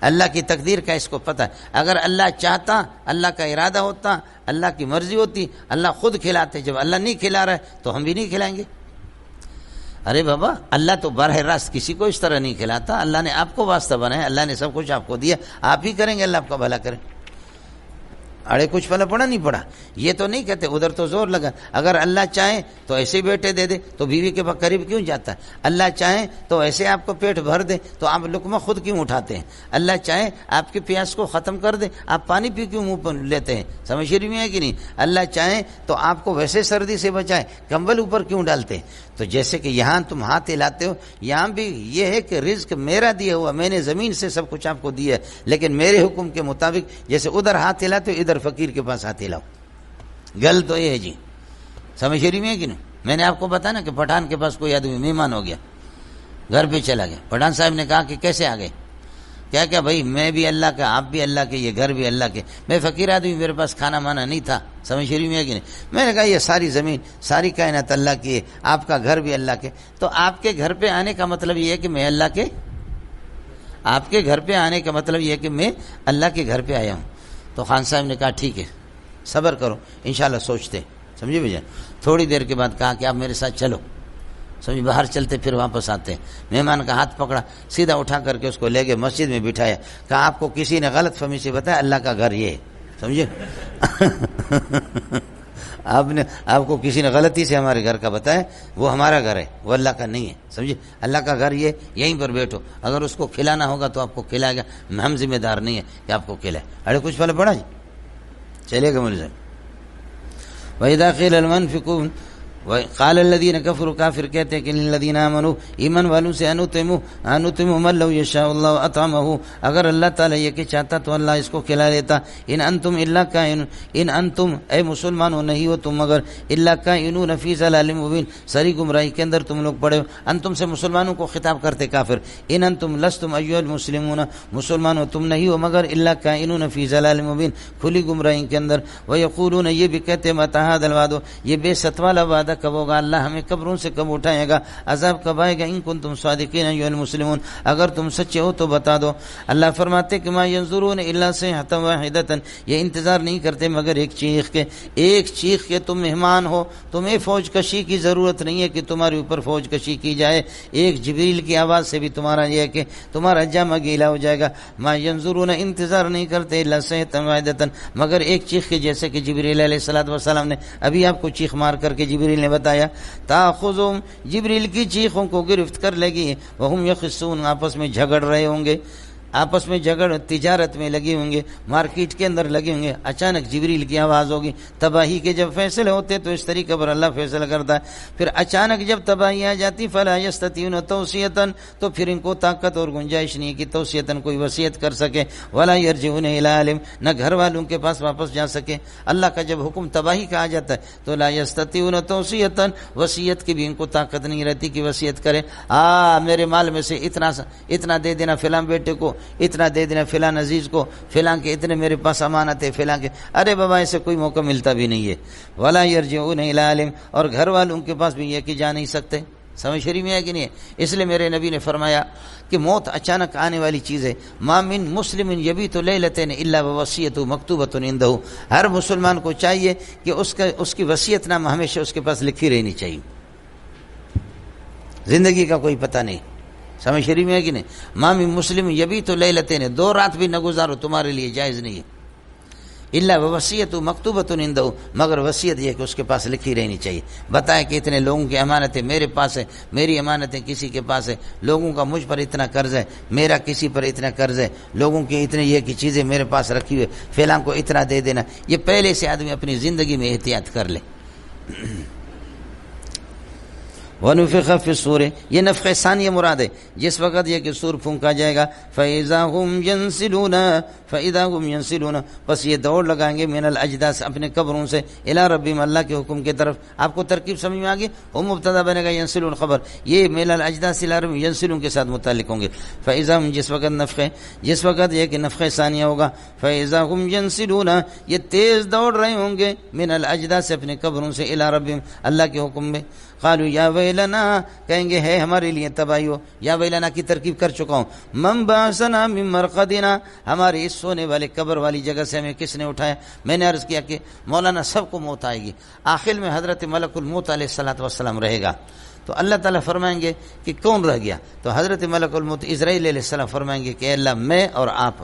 اللہ کی تقدیر کا اس کو پتہ ہے، اگر اللہ چاہتا، اللہ کا ارادہ ہوتا، اللہ کی مرضی ہوتی، اللہ خود کھلاتے، جب اللہ نہیں کھلا رہا ہے تو ہم بھی نہیں کھلائیں گے۔ ارے بابا اللہ تو براہ راست کسی کو اس طرح نہیں کھلاتا، اللہ نے آپ کو واسطہ بنایا، اللہ نے سب کچھ آپ کو دیا، آپ ہی کریں گے، اللہ آپ کا بھلا کرے۔ اڑے کچھ پہلے پڑا نہیں پڑا، یہ تو نہیں کہتے ادھر تو زور لگا، اگر اللہ چاہے تو ایسے بیٹے دے دے تو بیوی کے قریب کیوں جاتا ہے، اللہ چاہے تو ایسے آپ کو پیٹ بھر دے تو آپ لقمہ خود کیوں اٹھاتے ہیں، اللہ چاہے آپ کے پیاس کو ختم کر دے آپ پانی پی کیوں منہ پر لیتے ہیں، سمجھ شریف میں ہے کہ نہیں؟ اللہ چاہے تو آپ کو ویسے سردی سے بچائے کمبل اوپر کیوں ڈالتے ہیں؟ تو جیسے کہ یہاں تم ہاتھ ہلاتے ہو، یہاں بھی یہ ہے کہ رزق میرا دیا ہوا، میں نے زمین سے سب کچھ آپ کو دیا ہے، لیکن میرے حکم کے مطابق جیسے ادھر ہاتھ ہلاتے ہو ادھر فقیر کے پاس ہاتھ ہلاؤ، گل تو یہ ہے جی، سمجھ شریف میں ہے کہ نہیں؟ میں نے آپ کو بتایا نا کہ پٹھان کے پاس کوئی آدمی مہمان ہو گیا، گھر پہ چلا گیا، پٹھان صاحب نے کہا کہ کیسے آ گئے؟ کیا بھائی میں بھی اللہ کا، آپ بھی اللہ کے، یہ گھر بھی اللہ کے، میں فقیر آدمی، میرے پاس کھانا مانا نہیں تھا، سمجھ شریف میں ہے کہ نہیں؟ میں نے کہا یہ ساری زمین ساری کائنات اللہ کی ہے، آپ کا گھر بھی اللہ کے، تو آپ کے گھر پہ آنے کا مطلب یہ ہے کہ میں اللہ کے، آپ کے گھر پہ آنے کا مطلب یہ ہے کہ میں اللہ کے گھر پہ آیا ہوں۔ تو خان صاحب نے کہا ٹھیک ہے صبر کرو انشاءاللہ سوچتے، سمجھے بھیا؟ تھوڑی دیر کے بعد کہا کہ آپ میرے ساتھ چلو، سمجھ باہر چلتے پھر واپس آتے ہیں، مہمان کا ہاتھ پکڑا سیدھا اٹھا کر کے اس کو لے گئے مسجد میں بٹھایا، کہا آپ کو کسی نے غلط فہمی سے بتایا اللہ کا گھر یہ ہے، سمجھے؟ آپ کو کسی نے غلطی سے ہمارے گھر کا بتایا، وہ ہمارا گھر ہے، وہ اللہ کا نہیں ہے، سمجھے؟ اللہ کا گھر یہ یہیں پر بیٹھو، اگر اس کو کھلانا ہوگا تو آپ کو کھلائے گا، ہم ذمہ دار نہیں ہے کہ آپ کو کھلائے۔ اڑے کچھ پہلے پڑھا جی، چلے گا مولوی صاحب۔ وَإِذَا قِيلَ لَهُمْ أَنفِقُوا قال الذين كفروا کافر کہتے ہیں کہ للذین آمنوا ایمان والوں سے انطعم من لو یشاء اللہ اطعمہ اگر اللہ تعالی یہ کہ چاہتا تو اللہ اس کو کھلا لیتا، ان انتم الا کائن ان انتم اے مسلمانوں نہیں ہو تم مگر الا کائنون فی ضلال مبین سری گمراہی کے اندر تم لوگ پڑے ہو۔ انتم سے مسلمانوں کو خطاب کرتے کافر، ان انتم لستم ایھا المسلمون مسلمانوں تم نہیں ہو مگر الا کائنون فی ضلال مبین کھلی گمراہی کے اندر، ویقولون یہ بھی کہتے متی ھذا الوعد یہ بے ست والا وعدہ کب ہوگا، اللہ ہمیں قبروں سے کب اٹھائے گا، عذاب کب آئے گا، ان کنتم صادقین ایھا المسلمون اگر تم سچے ہو تو بتا دو۔ اللہ فرماتے کہ ما ينظرون الا صیحۃ واحدۃ یہ انتظار نہیں کرتے مگر ایک چیخ کے تم مہمان ہو، تمہیں فوج کشی کی ضرورت نہیں ہے کہ تمہارے اوپر فوج کشی کی جائے، ایک جبریل کی آواز سے بھی تمہارا یہ ہے کہ تمہارا جامہ گیلا ہو جائے گا۔ ما ينظرون انتظار نہیں کرتے الا صیحۃ واحدۃ مگر ایک چیخ کے، جیسے کہ جبریل علیہ الصلوۃ والسلام نے ابھی آپ کو چیخ مار کر کے جبریل نے بتایا، تاخذهم جبریل کی چیخوں کو گرفت کر لے گی، وهم یخصون آپس میں جھگڑ رہے ہوں گے، آپس میں جھگڑ تجارت میں لگے ہوں گے، مارکیٹ کے اندر لگے ہوں گے، اچانک جبریل کی آواز ہوگی۔ تباہی کے جب فیصلے ہوتے تو اس طریقے پر اللہ فیصلہ کرتا ہے۔ پھر اچانک جب تباہی آ جاتی فلا یستطیعون توصیۃ، تو پھر ان کو طاقت اور گنجائش نہیں کہ توصیۃ کوئی وصیت کر سکے، ولا یرجعون الی علم، نہ گھر والوں کے پاس واپس جا سکے۔ اللہ کا جب حکم تباہی کا آ جاتا ہے تو لا یستطیعون توصیۃ، وصیت کی بھی ان کو طاقت نہیں رہتی کہ وصیت کرے، میرے مال میں سے اتنا دے دینا فلاں بیٹے کو، اتنا دے دینا فلاں عزیز کو، فلاں کے اتنے میرے پاس امانت ہے، فلاں کے، ارے بابا ایسے کوئی موقع ملتا بھی نہیں ہے۔ ولا یرجعون الی علم، اور گھر والوں کے پاس بھی یہ کہ جا نہیں سکتے۔ سمجھ شریف میں ہے کہ نہیں ہے؟ اس لیے میرے نبی نے فرمایا کہ موت اچانک آنے والی چیز ہے۔ ما من مسلم یبیت لیلتین الا ووصیۃ مکتوبۃ عنده، ہر مسلمان کو چاہیے کہ اس کی وصیت نامہ ہمیشہ اس کے پاس لکھی رہنی چاہیے۔ زندگی کا کوئی پتہ نہیں، سمجھ شریف میں ہے کہ نہیں؟ ما من مسلم یبیت لیلتین، 2 رات بھی نہ گزارو تمہارے لیے جائز نہیں ہے، الا وصیۃ مکتوبۃ عنده، مگر وصیت یہ کہ اس کے پاس لکھی رہنی چاہیے۔ بتائے کہ اتنے لوگوں کی امانتیں میرے پاس ہے، میری امانتیں کسی کے پاس ہے، لوگوں کا مجھ پر اتنا قرض ہے، میرا کسی پر اتنا قرض ہے، لوگوں کی اتنے یہ کی چیزیں میرے پاس رکھی ہوئے، فلاں کو اتنا دے دینا۔ یہ پہلے سے آدمی اپنی زندگی میں احتیاط کر لے۔ وَنُفِخَ فِي الصُّورِ، یہ نفخ ثانیہ مراد ہے، جس وقت یہ کہ سور پھونکا جائے گا، فَإِذَا هُمْ يَنْسِلُونَ، فَإِذَا هُمْ يَنْسِلُونَ، بس یہ دوڑ لگائیں گے من الاجداث، اپنے قبروں سے، الی ربہم، اللہ کے حکم کی طرف۔ آپ کو ترکیب سمجھ میں آگئی؟ ہم مبتدا بنے گا، ینسلون خبر، یہ من الاجداث الی ربہم ینسلون کے ساتھ متعلق ہوں گے۔ فَإِذَا هُمْ، جس وقت یہ کہ نفخ ثانیہ ہوگا، فَإِذَا هُمْ يَنْسِلُونَ، یہ تیز دوڑ رہے ہوں گے من الاجداث، اپنے قبروں سے، الی ربہم، اللہ کے حکم میں۔ قالوا یا ویلنا، کہیں گے ہے ہمارے لیے تباہی ہو۔ یا ویلنا کی ترکیب کر چکا ہوں۔ من بعثنا من مرقدنا، ہمارے اس سونے والے قبر والی جگہ سے ہمیں کس نے اٹھایا؟ میں نے عرض کیا کہ مولانا سب کو موت آئے گی، آخر میں حضرت ملک الموت علیہ السلام رہے گا، تو اللہ تعالیٰ فرمائیں گے کہ کون رہ گیا؟ تو حضرت ملک الموت اسرائیل علیہ السلام فرمائیں گے کہ اللہ میں اور آپ،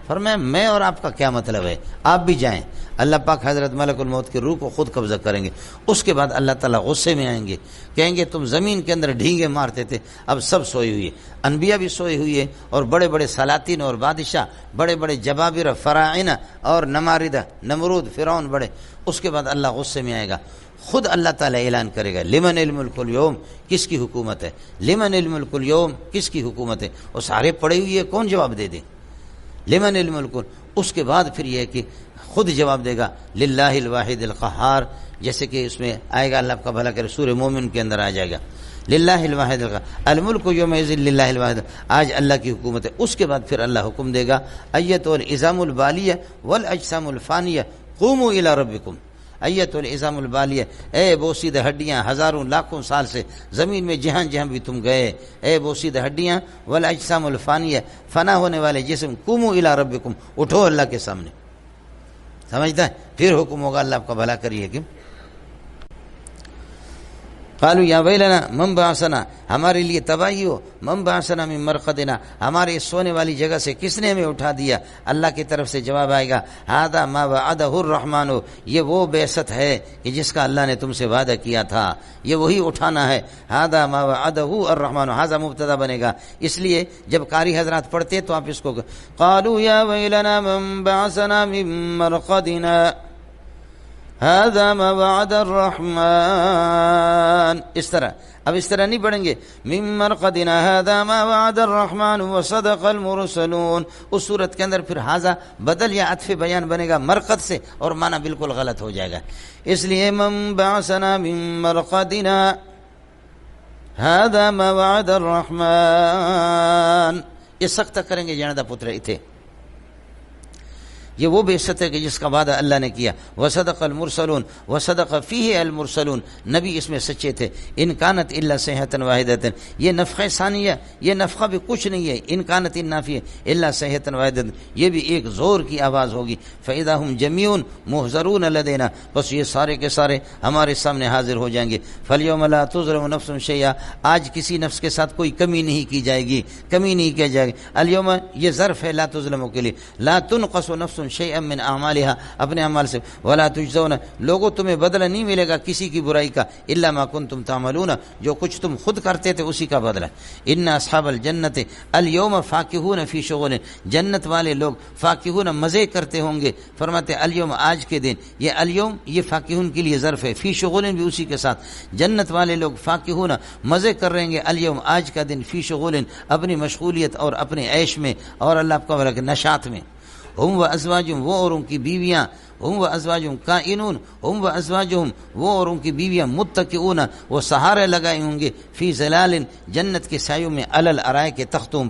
فرمایا میں اور آپ کا کیا مطلب ہے؟ آپ بھی جائیں۔ اللہ پاک حضرت ملک الموت کی روح کو خود قبضہ کریں گے۔ اس کے بعد اللہ تعالیٰ غصے میں آئیں گے، کہیں گے تم زمین کے اندر ڈھینگے مارتے تھے، اب سب سوئی ہوئی ہے، انبیاء بھی سوئے ہوئی ہے، اور بڑے بڑے سلاطین اور بادشاہ، بڑے بڑے جبابرہ، فراعنہ اور نماردہ، نمرود، فرعون بڑے۔ اس کے بعد اللہ غصے میں آئے گا، خود اللہ تعالیٰ اعلان کرے گا لمن الملک اليوم، کس کی حکومت ہے؟ لمن الملک اليوم، کس کی حکومت ہے؟ وہ سارے پڑے ہوئی ہے، کون جواب دے دے؟ لمن الملک۔ اس کے بعد پھر یہ کہ خود جواب دے گا للہ الواحد القہار، جیسے کہ اس میں آئے گا، اللہ کا بھلا کرے، سورہ مومن کے اندر آ جائے گا للہ الواحد القہار، الملک یومئذ للہ الواحد، آج اللہ کی حکومت ہے۔ اس کے بعد پھر اللہ حکم دے گا ایت العظام البالیہ والاجسام الفانیہ قوموا الی ربکم، ایت العظام البالیہ، اے بوسیدہ ہڈیاں، ہزاروں لاکھوں سال سے زمین میں جہاں جہاں بھی تم گئے، اے بوسیدہ ہڈیاں، والاجسام الفانیہ، فنا ہونے والے جسم، قوموا الی ربکم، اٹھو اللہ کے سامنے۔ سمجھتا ہے؟ پھر حکم ہوگا، اللہ آپ کا بھلا کریے کہ قالوا یا ویلنا من بعثنا، ہمارے لیے تباہی ہو، من بعثنا من مرقدنا، ہمارے سونے والی جگہ سے کس نے ہمیں اٹھا دیا؟ اللہ کی طرف سے جواب آئے گا ھذا ما وعدہ الرحمن، یہ وہ بعثت ہے کہ جس کا اللہ نے تم سے وعدہ کیا تھا، یہ وہی اٹھانا ہے۔ ھذا ما وعدہ الرحمن، ھذا مبتدا بنے گا، اس لیے جب قاری حضرات پڑھتے تو آپ اس کو قالوا یا ویلنا من بعثنا من مرقدنا هذا ما وعد الرحمن، اس طرح، اب اس طرح نہیں پڑھیں گے من مرقدنا هذا ما وعد الرحمن وصدق المرسلون، اس صورت کے اندر پھر هذا بدل یا عطف بیان بنے گا مرقد سے، اور معنی بالکل غلط ہو جائے گا، اس لیے من بعثنا من مرقدنا هذا ما وعد الرحمن، یہ سخت کریں گے جنادہ پتر اتھے، یہ وہ بعثت ہے کہ جس کا وعدہ اللہ نے کیا۔ وصدق المرسلون، وصدق فیہ المرسلون، نبی اس میں سچے تھے۔ ان کانت الا صیحۃ واحدۃ، یہ نفخہ ثانیہ، یہ نفخہ بھی کچھ نہیں ہے، ان کانت النافیہ الا صیحۃ واحدۃ، یہ بھی ایک زور کی آواز ہوگی۔ فاذا هم جمیع محضرون لدینا، بس یہ سارے کے سارے ہمارے سامنے حاضر ہو جائیں گے۔ فالیوم لا تظلم نفس شیئا، آج کسی نفس کے ساتھ کوئی کمی نہیں کی جائے گی، کمی نہیں کی جائے گی۔ الیوم یہ ظرف ہے لا تظلموں کے لیے، لا تنقص نفس شیئا من اعمالها، اپنے اعمال سے، ولا تجزون، لوگوں تمہیں بدلہ نہیں ملے گا کسی کی برائی کا، الا ما کنتم تعملون، جو کچھ تم خود کرتے تھے اسی کا بدلہ۔ ان اصحاب الجنت اليوم فاکہون فی شغل، جنت والے لوگ فاکہون مزے کرتے ہوں گے، فرماتے اليوم آج کے دن، یہ اليوم یہ فاکہون کے لیے ظرف ہے، فی شغل بھی اسی کے ساتھ، جنت والے لوگ فاکہون مزے کر رہیں گے، اليوم آج کا دن، فی شغل اپنی مشغولیت اور اپنے عیش میں اور اللہ کا بلا کے نشاط میں، ہم و ازواجہم، وہ اور ان کی بیویاں، ہم و ازواجہم قائنون، ہم و ازواجہم، وہ اور ان کی بیویاں، متکئون، وہ سہارے لگائے ہوں گے، فی ظلال، جنت کے سایوں میں، علی الارائک کے تختوں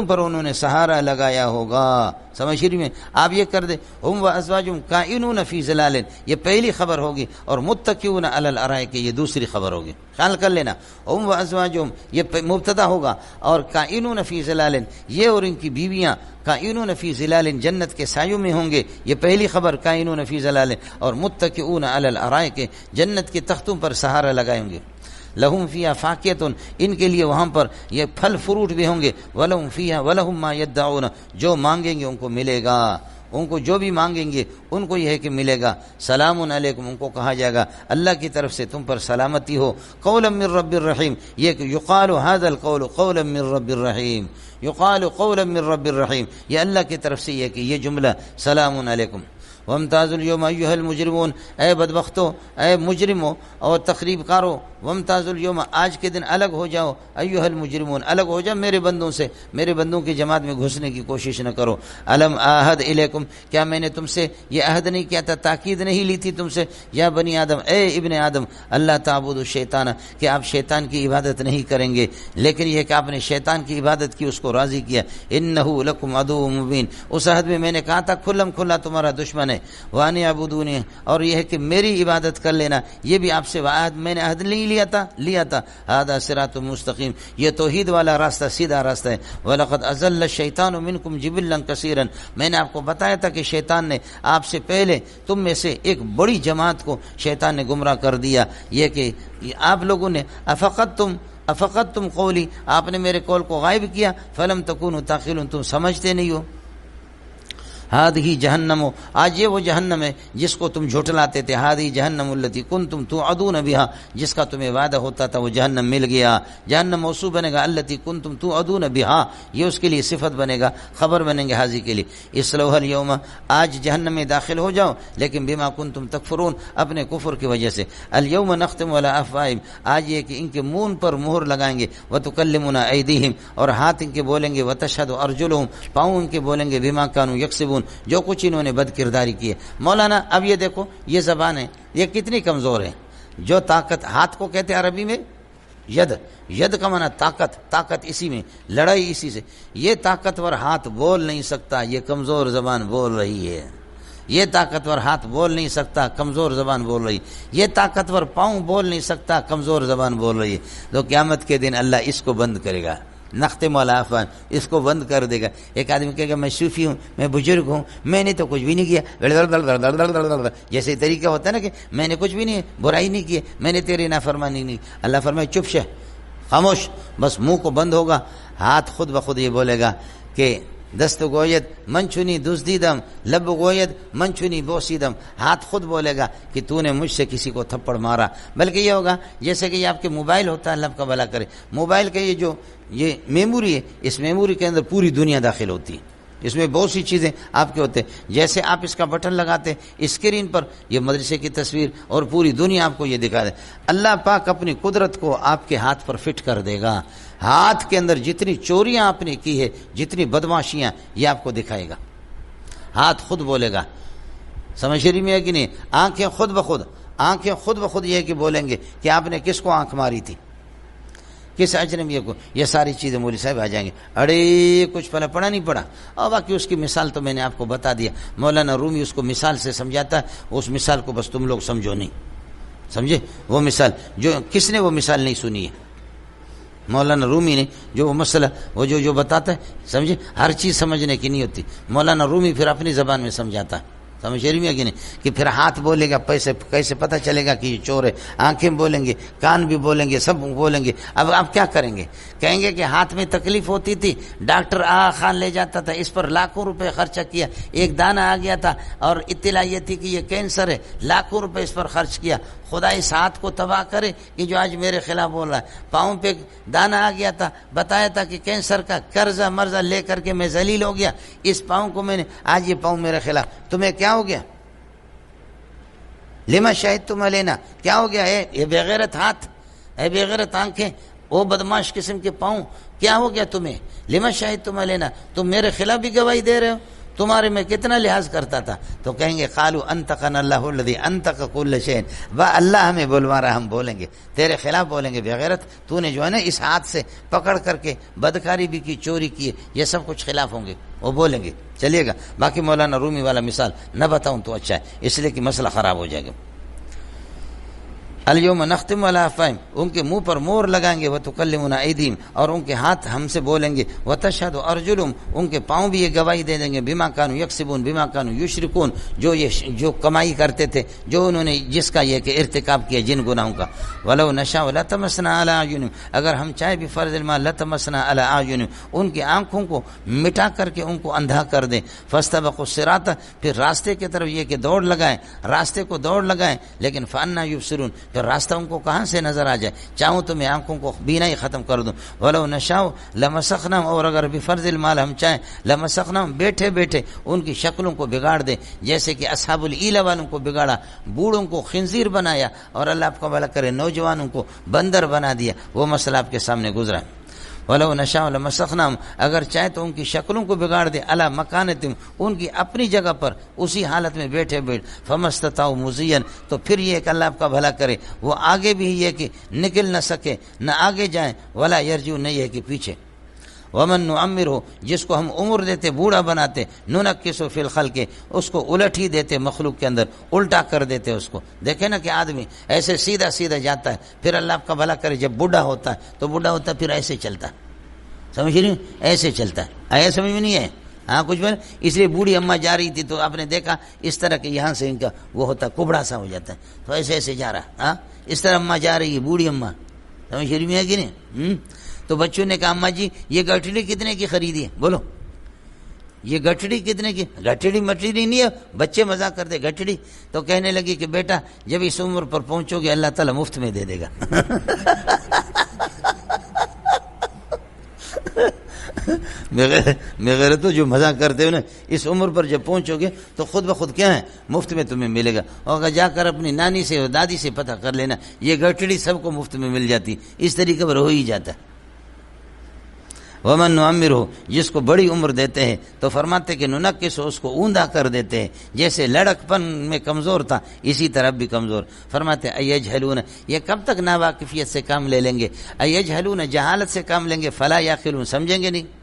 پر انہوں نے سہارا لگایا ہوگا۔ سمجھ رہی میں؟ آپ یہ کر دیں ہم و ازواجہم قائنون فی ظلال، یہ پہلی خبر ہوگی، اور متکئون علی الارائک یہ دوسری خبر ہوگی، خیال کر لینا، ہم و ازواجہم یہ مبتدا ہوگا، اور قائنون فی ظلال یہ اور ان کی بیویاں، قائنون فی ظلال جنت کے سایوں میں ہوں گے، یہ پہلی خبر، قائنون فی ظلال، اور متکئون علی الارائک جنت کے تختوں پر سہارا لگائیں گے، لہم فیہا فاکہۃ، ان کے لیے وہاں پر یہ پھل فروٹ بھی ہوں گے، ولہم فیہا ولہم ما یدعون، جو مانگیں گے ان کو ملے گا، ان کو جو بھی مانگیں گے ان کو یہ ہے کہ ملے گا، سلام علیکم، ان کو کہا جائے گا اللہ کی طرف سے تم پر سلامتی ہو، قولا من رب الرحیم، یہ کہ یقال ھذا القول قولا من رب الرحیم، یقال قولا من رب الرحیم، یہ اللہ کی طرف سے یہ کہ یہ جملہ سلام علیکم۔ وامتاز اليوم ایھا المجرمون، اے بدبختو، اے مجرمو اور تخریب کارو، وامتاز اليوم، آج کے دن الگ ہو جاؤ، ایھا المجرمون، الگ ہو جاؤ میرے بندوں سے، میرے بندوں کی جماعت میں گھسنے کی کوشش نہ کرو۔ الم اعہد الیکم، کیا میں نے تم سے یہ عہد نہیں کیا تھا، تاکید نہیں لی تھی تم سے، یا بنی آدم، اے ابن آدم، اللہ تعبدوا الشیطان، کہ آپ شیطان کی عبادت نہیں کریں گے، لیکن یہ کہ آپ نے شیطان کی عبادت کی، اس کو راضی کیا، انہ لکم عدو مبین، اس عہد میں میں نے کہا تھا کھلم کھلا تمہارا دشمن ہے، وان اعبدونی، اور یہ ہے کہ میری عبادت کر لینا، یہ بھی آپ سے عہد میں نے عہد نہیں لیا تھا، ھذا صراط مستقیم، یہ توحید والا راستہ، سیدھا راستہ ہے، وَلَقَدْ أَضَلَّ الشَّيْطَانُ مِنْكُمْ جِبِلًّا كَثِيرًا، میں نے آپ کو بتایا تھا کہ شیطان نے آپ سے پہلے تم میں سے ایک بڑی جماعت کو شیطان نے گمراہ کر دیا، یہ کہ آپ لوگوں نے افقدتم قولی، آپ نے میرے قول کو غائب کیا، فلم تکونوا تعقلون، تم سمجھتے نہیں ہو، ہادی جہنم، آج یہ وہ جہنم ہے جس کو تم جھٹلاتے تھے، ہادی جہنم التی کنتم توعدون بہا، جس کا تمہیں وعدہ ہوتا تھا وہ جہنم مل گیا، جہنم موصوف بنے گا التی کنتم توعدون بہا، یہ اس کے لیے صفت بنے گا، خبر بنیں گے حاضی کے لیے، اصلوھا الیوم، آج جہنم میں داخل ہو جاؤ، لیکن بما کنتم تکفرون، اپنے کفر کی وجہ سے، الیوم نختم علی افواہہم، آج یہ کہ ان کے منہ پر مہر لگائیں گے، وتکلمنا ایدیہم، اور ہاتھ ان کے بولیں گے، وتشہد ارجلہم، پاؤں ان کے بولیں گے، بما کانوا یکسبون، جو کچھ انہوں نے بد کرداری کی ہے۔ مولانا اب یہ دیکھو یہ زبان ہے یہ کتنی کمزور ہے، جو طاقت، ہاتھ کو کہتے ہیں عربی میں ید کا معنی طاقت اسی میں، لڑائی اسی سے، یہ طاقتور ہاتھ بول نہیں سکتا، یہ کمزور زبان بول رہی ہے، یہ طاقتور ہاتھ بول نہیں سکتا، کمزور زبان بول رہی ہے، یہ طاقتور پاؤں بول نہیں سکتا، کمزور زبان بول رہی ہے، تو قیامت کے دن اللہ اس کو بند کرے گا، نختم علی افواہہم، اس کو بند کر دے گا۔ ایک آدمی کہے گا میں صوفی ہوں، میں بزرگ ہوں، میں نے تو کچھ بھی نہیں کیا، جیسے طریقہ ہوتا ہے نا کہ میں نے کچھ بھی نہیں، برائی نہیں کی، میں نے تیری نافرمانی نہیں، اللہ فرمائے چپ شہ، خاموش، بس منہ کو بند ہوگا، ہاتھ خود بخود یہ بولے گا کہ دست گوید من چنی دزدیدم، لب گوید من چنی بوسیدم، ہاتھ خود بولے گا کہ تو نے مجھ سے کسی کو تھپڑ مارا، بلکہ یہ ہوگا جیسے کہ یہ آپ کے موبائل ہوتا ہے، اللہ کا بھلا کرے، موبائل کا یہ میموری ہے، اس میموری کے اندر پوری دنیا داخل ہوتی ہے، اس میں بہت سی چیزیں آپ کے ہوتے ہیں، جیسے آپ اس کا بٹن لگاتے اسکرین پر یہ مدرسے کی تصویر اور پوری دنیا آپ کو یہ دکھا دے، اللہ پاک اپنی قدرت کو آپ کے ہاتھ پر فٹ کر دے گا، ہاتھ کے اندر جتنی چوریاں آپ نے کی ہے، جتنی بدماشیاں، یہ آپ کو دکھائے گا، ہاتھ خود بولے گا، سمجھ رہی میں ہے کہ نہیں، آنکھیں خود بخود یہ کہ بولیں گے کہ آپ نے کس کو آنکھ ماری تھی، کس اجنبی کو، یہ ساری چیزیں مولوی صاحب آ جائیں گے، اڑے کچھ پڑھا نہیں پڑھا، اور باقی اس کی مثال تو میں نے آپ کو بتا دیا، مولانا رومی اس کو مثال سے سمجھاتا ہے، اس مثال کو بس تم لوگ سمجھو نہیں، سمجھے، وہ مثال جو کس نے وہ مثال نہیں سنی ہے، مولانا رومی نے جو وہ مسئلہ وہ جو بتاتا ہے، سمجھے، ہر چیز سمجھنے کی نہیں ہوتی، مولانا رومی پھر اپنی زبان میں سمجھاتا ہے، سمجھ رہی ہے کہ نہیں؟ کہ پھر ہاتھ بولے گا، پیسے کیسے پتہ چلے گا کہ یہ چور ہے؟ آنکھیں بولیں گے، کان بھی بولیں گے، سب بولیں گے۔ اب آپ کیا کریں گے؟ کہیں گے کہ ہاتھ میں تکلیف ہوتی تھی، ڈاکٹر آغا خان لے جاتا تھا، اس پر لاکھوں روپے خرچہ کیا، ایک دانہ آ گیا تھا اور اطلاع یہ تھی کہ یہ کینسر ہے، لاکھوں روپے اس پر خرچ کیا، خدا اس ہاتھ کو تباہ کرے کہ جو آج میرے خلاف بول رہا ہے۔ پاؤں پہ دانہ آ گیا تھا، بتایا تھا کہ کینسر کا قرضہ مرضہ لے کر کے میں ذلیل ہو گیا، اس پاؤں کو میں نے، آج یہ پاؤں میرے خلاف، تمہیں کیا ہو گیا؟ لما شہدتم علینا، کیا ہو گیا ہے؟ یہ بغیرت ہاتھ، اے بغیرت آنکھیں، وہ بدماش قسم کے پاؤں، کیا ہو گیا تمہیں؟ لما شہدتم علینا، تم میرے خلاف بھی گواہی دے رہے ہو، تمہارے میں کتنا لحاظ کرتا تھا۔ تو کہیں گے قالوا انطقنا اللہ الذی انطق کل شیء، واہ اللہ ہمیں بلوا رہا، ہم بولیں گے، تیرے خلاف بولیں گے، بغیرت تو نے جو ہے نا اس ہاتھ سے پکڑ کر کے بدکاری بھی کی، چوری کی، یہ سب کچھ خلاف ہوں گے، وہ بولیں گے۔ چلیے گا باقی مولانا رومی والا مثال نہ بتاؤں تو اچھا ہے، اس لیے کہ مسئلہ خراب ہو جائے گا۔ الیوم نختم علی افواہہم، ان کے منہ پر مور لگائیں گے، وتکلمنا ایدیہم، اور ان کے ہاتھ ہم سے بولیں گے، وتشہد ارجلہم، ان کے پاؤں بھی یہ گواہی دے دیں گے، بما کانوا یکسبون، بما کانوا یشرکون، جو کمائی کرتے تھے، جو انہوں نے جس کا یہ کہ ارتکاب کیا جن گناہوں کا۔ ولو نشاء لطمسنا علی اعینہم، اگر ہم چاہے بھی فرض المال لطمسنا علی اعینہم، ان کی آنکھوں کو مٹا کر کے ان کو اندھا کر دیں، فاستبقوا الصراط، پھر راستے کی طرف یہ کہ دوڑ لگائیں، راستے کو دوڑ لگائیں، لیکن فانا یبصرون، پھر راستہ ان کو کہاں سے نظر آ جائے؟ چاہوں تو میں آنکھوں کو بینائی ختم کر دوں۔ ولو نشاء لمسخناہم، اور اگر بفرض المال ہم چاہیں لمسخناہم، بیٹھے بیٹھے ان کی شکلوں کو بگاڑ دیں، جیسے کہ اصحاب الایلہ والوں کو بگاڑا، بوڑھوں کو خنزیر بنایا، اور اللہ آپ کا بھلا کرے نوجوانوں کو بندر بنا دیا، وہ مسئلہ آپ کے سامنے گزرا۔ ولو نشاء لمسخناہم، اگر چاہے تو ان کی شکلوں کو بگاڑ دے، علی مکانتہم، ان کی اپنی جگہ پر اسی حالت میں بیٹھے بیٹھ، فمستطاعوا مضیا، تو پھر یہ کہ اللہ آپ کا بھلا کرے وہ آگے بھی یہ کہ نکل نہ سکے، نہ آگے جائیں، ولا یرجعون، نہیں ہے کہ پیچھے۔ ومن نعمرہ، جس کو ہم عمر دیتے، بوڑھا بناتے، ننکسہ فی الخلق، اس کو الٹ ہی دیتے مخلوق کے اندر، الٹا کر دیتے اس کو۔ دیکھیں نا کہ آدمی ایسے سیدھا سیدھا جاتا ہے، پھر اللہ آپ کا بھلا کرے جب بوڑھا ہوتا ہے تو بوڑھا ہوتا ہے پھر ایسے چلتا ہے، سمجھ رہی؟ ایسے چلتا ہے، آیا سمجھ میں نہیں ہے؟ ہاں کچھ بول، اس لیے بوڑھی اماں جا رہی تھی تو آپ نے دیکھا اس طرح کہ یہاں سے ان کا وہ ہوتا ہے، کبڑا سا ہو جاتا ہے، تو ایسے ایسے جا رہا، ہاں اس طرح اماں جا رہی ہے، بوڑھی اماں، سمجھ رہی ہے کہ نہیں؟ تو بچوں نے کہا اماں جی یہ گٹھڑی کتنے کی خریدی ہے؟ بولو یہ گٹھڑی کتنے کی؟ گٹھڑی مٹڑی نہیں ہے، بچے مزاق کرتے گٹھڑی، تو کہنے لگی کہ بیٹا جب اس عمر پر پہنچو گے اللہ تعالیٰ مفت میں دے دے گا۔ میرے تو جو مزاق کرتے ہو نا، اس عمر پر جب پہنچو گے تو خود بخود کیا ہے مفت میں تمہیں ملے گا، اور جا کر اپنی نانی سے اور دادی سے پتہ کر لینا، یہ گٹھڑی سب کو مفت میں مل جاتی، اس طریقے پر ہو ہی جاتا ہے۔ ومن نعمرہ، جس کو بڑی عمر دیتے ہیں تو فرماتے کہ ننکسہ، اس کو اوندا کر دیتے ہیں، جیسے لڑک پن میں کمزور تھا اسی طرح بھی کمزور۔ فرماتے ایجہلون، یہ کب تک ناواقفیت سے کام لے لیں گے؟ ایجہلون، جہالت سے کام لیں گے، فلا یعقلون، سمجھیں گے نہیں۔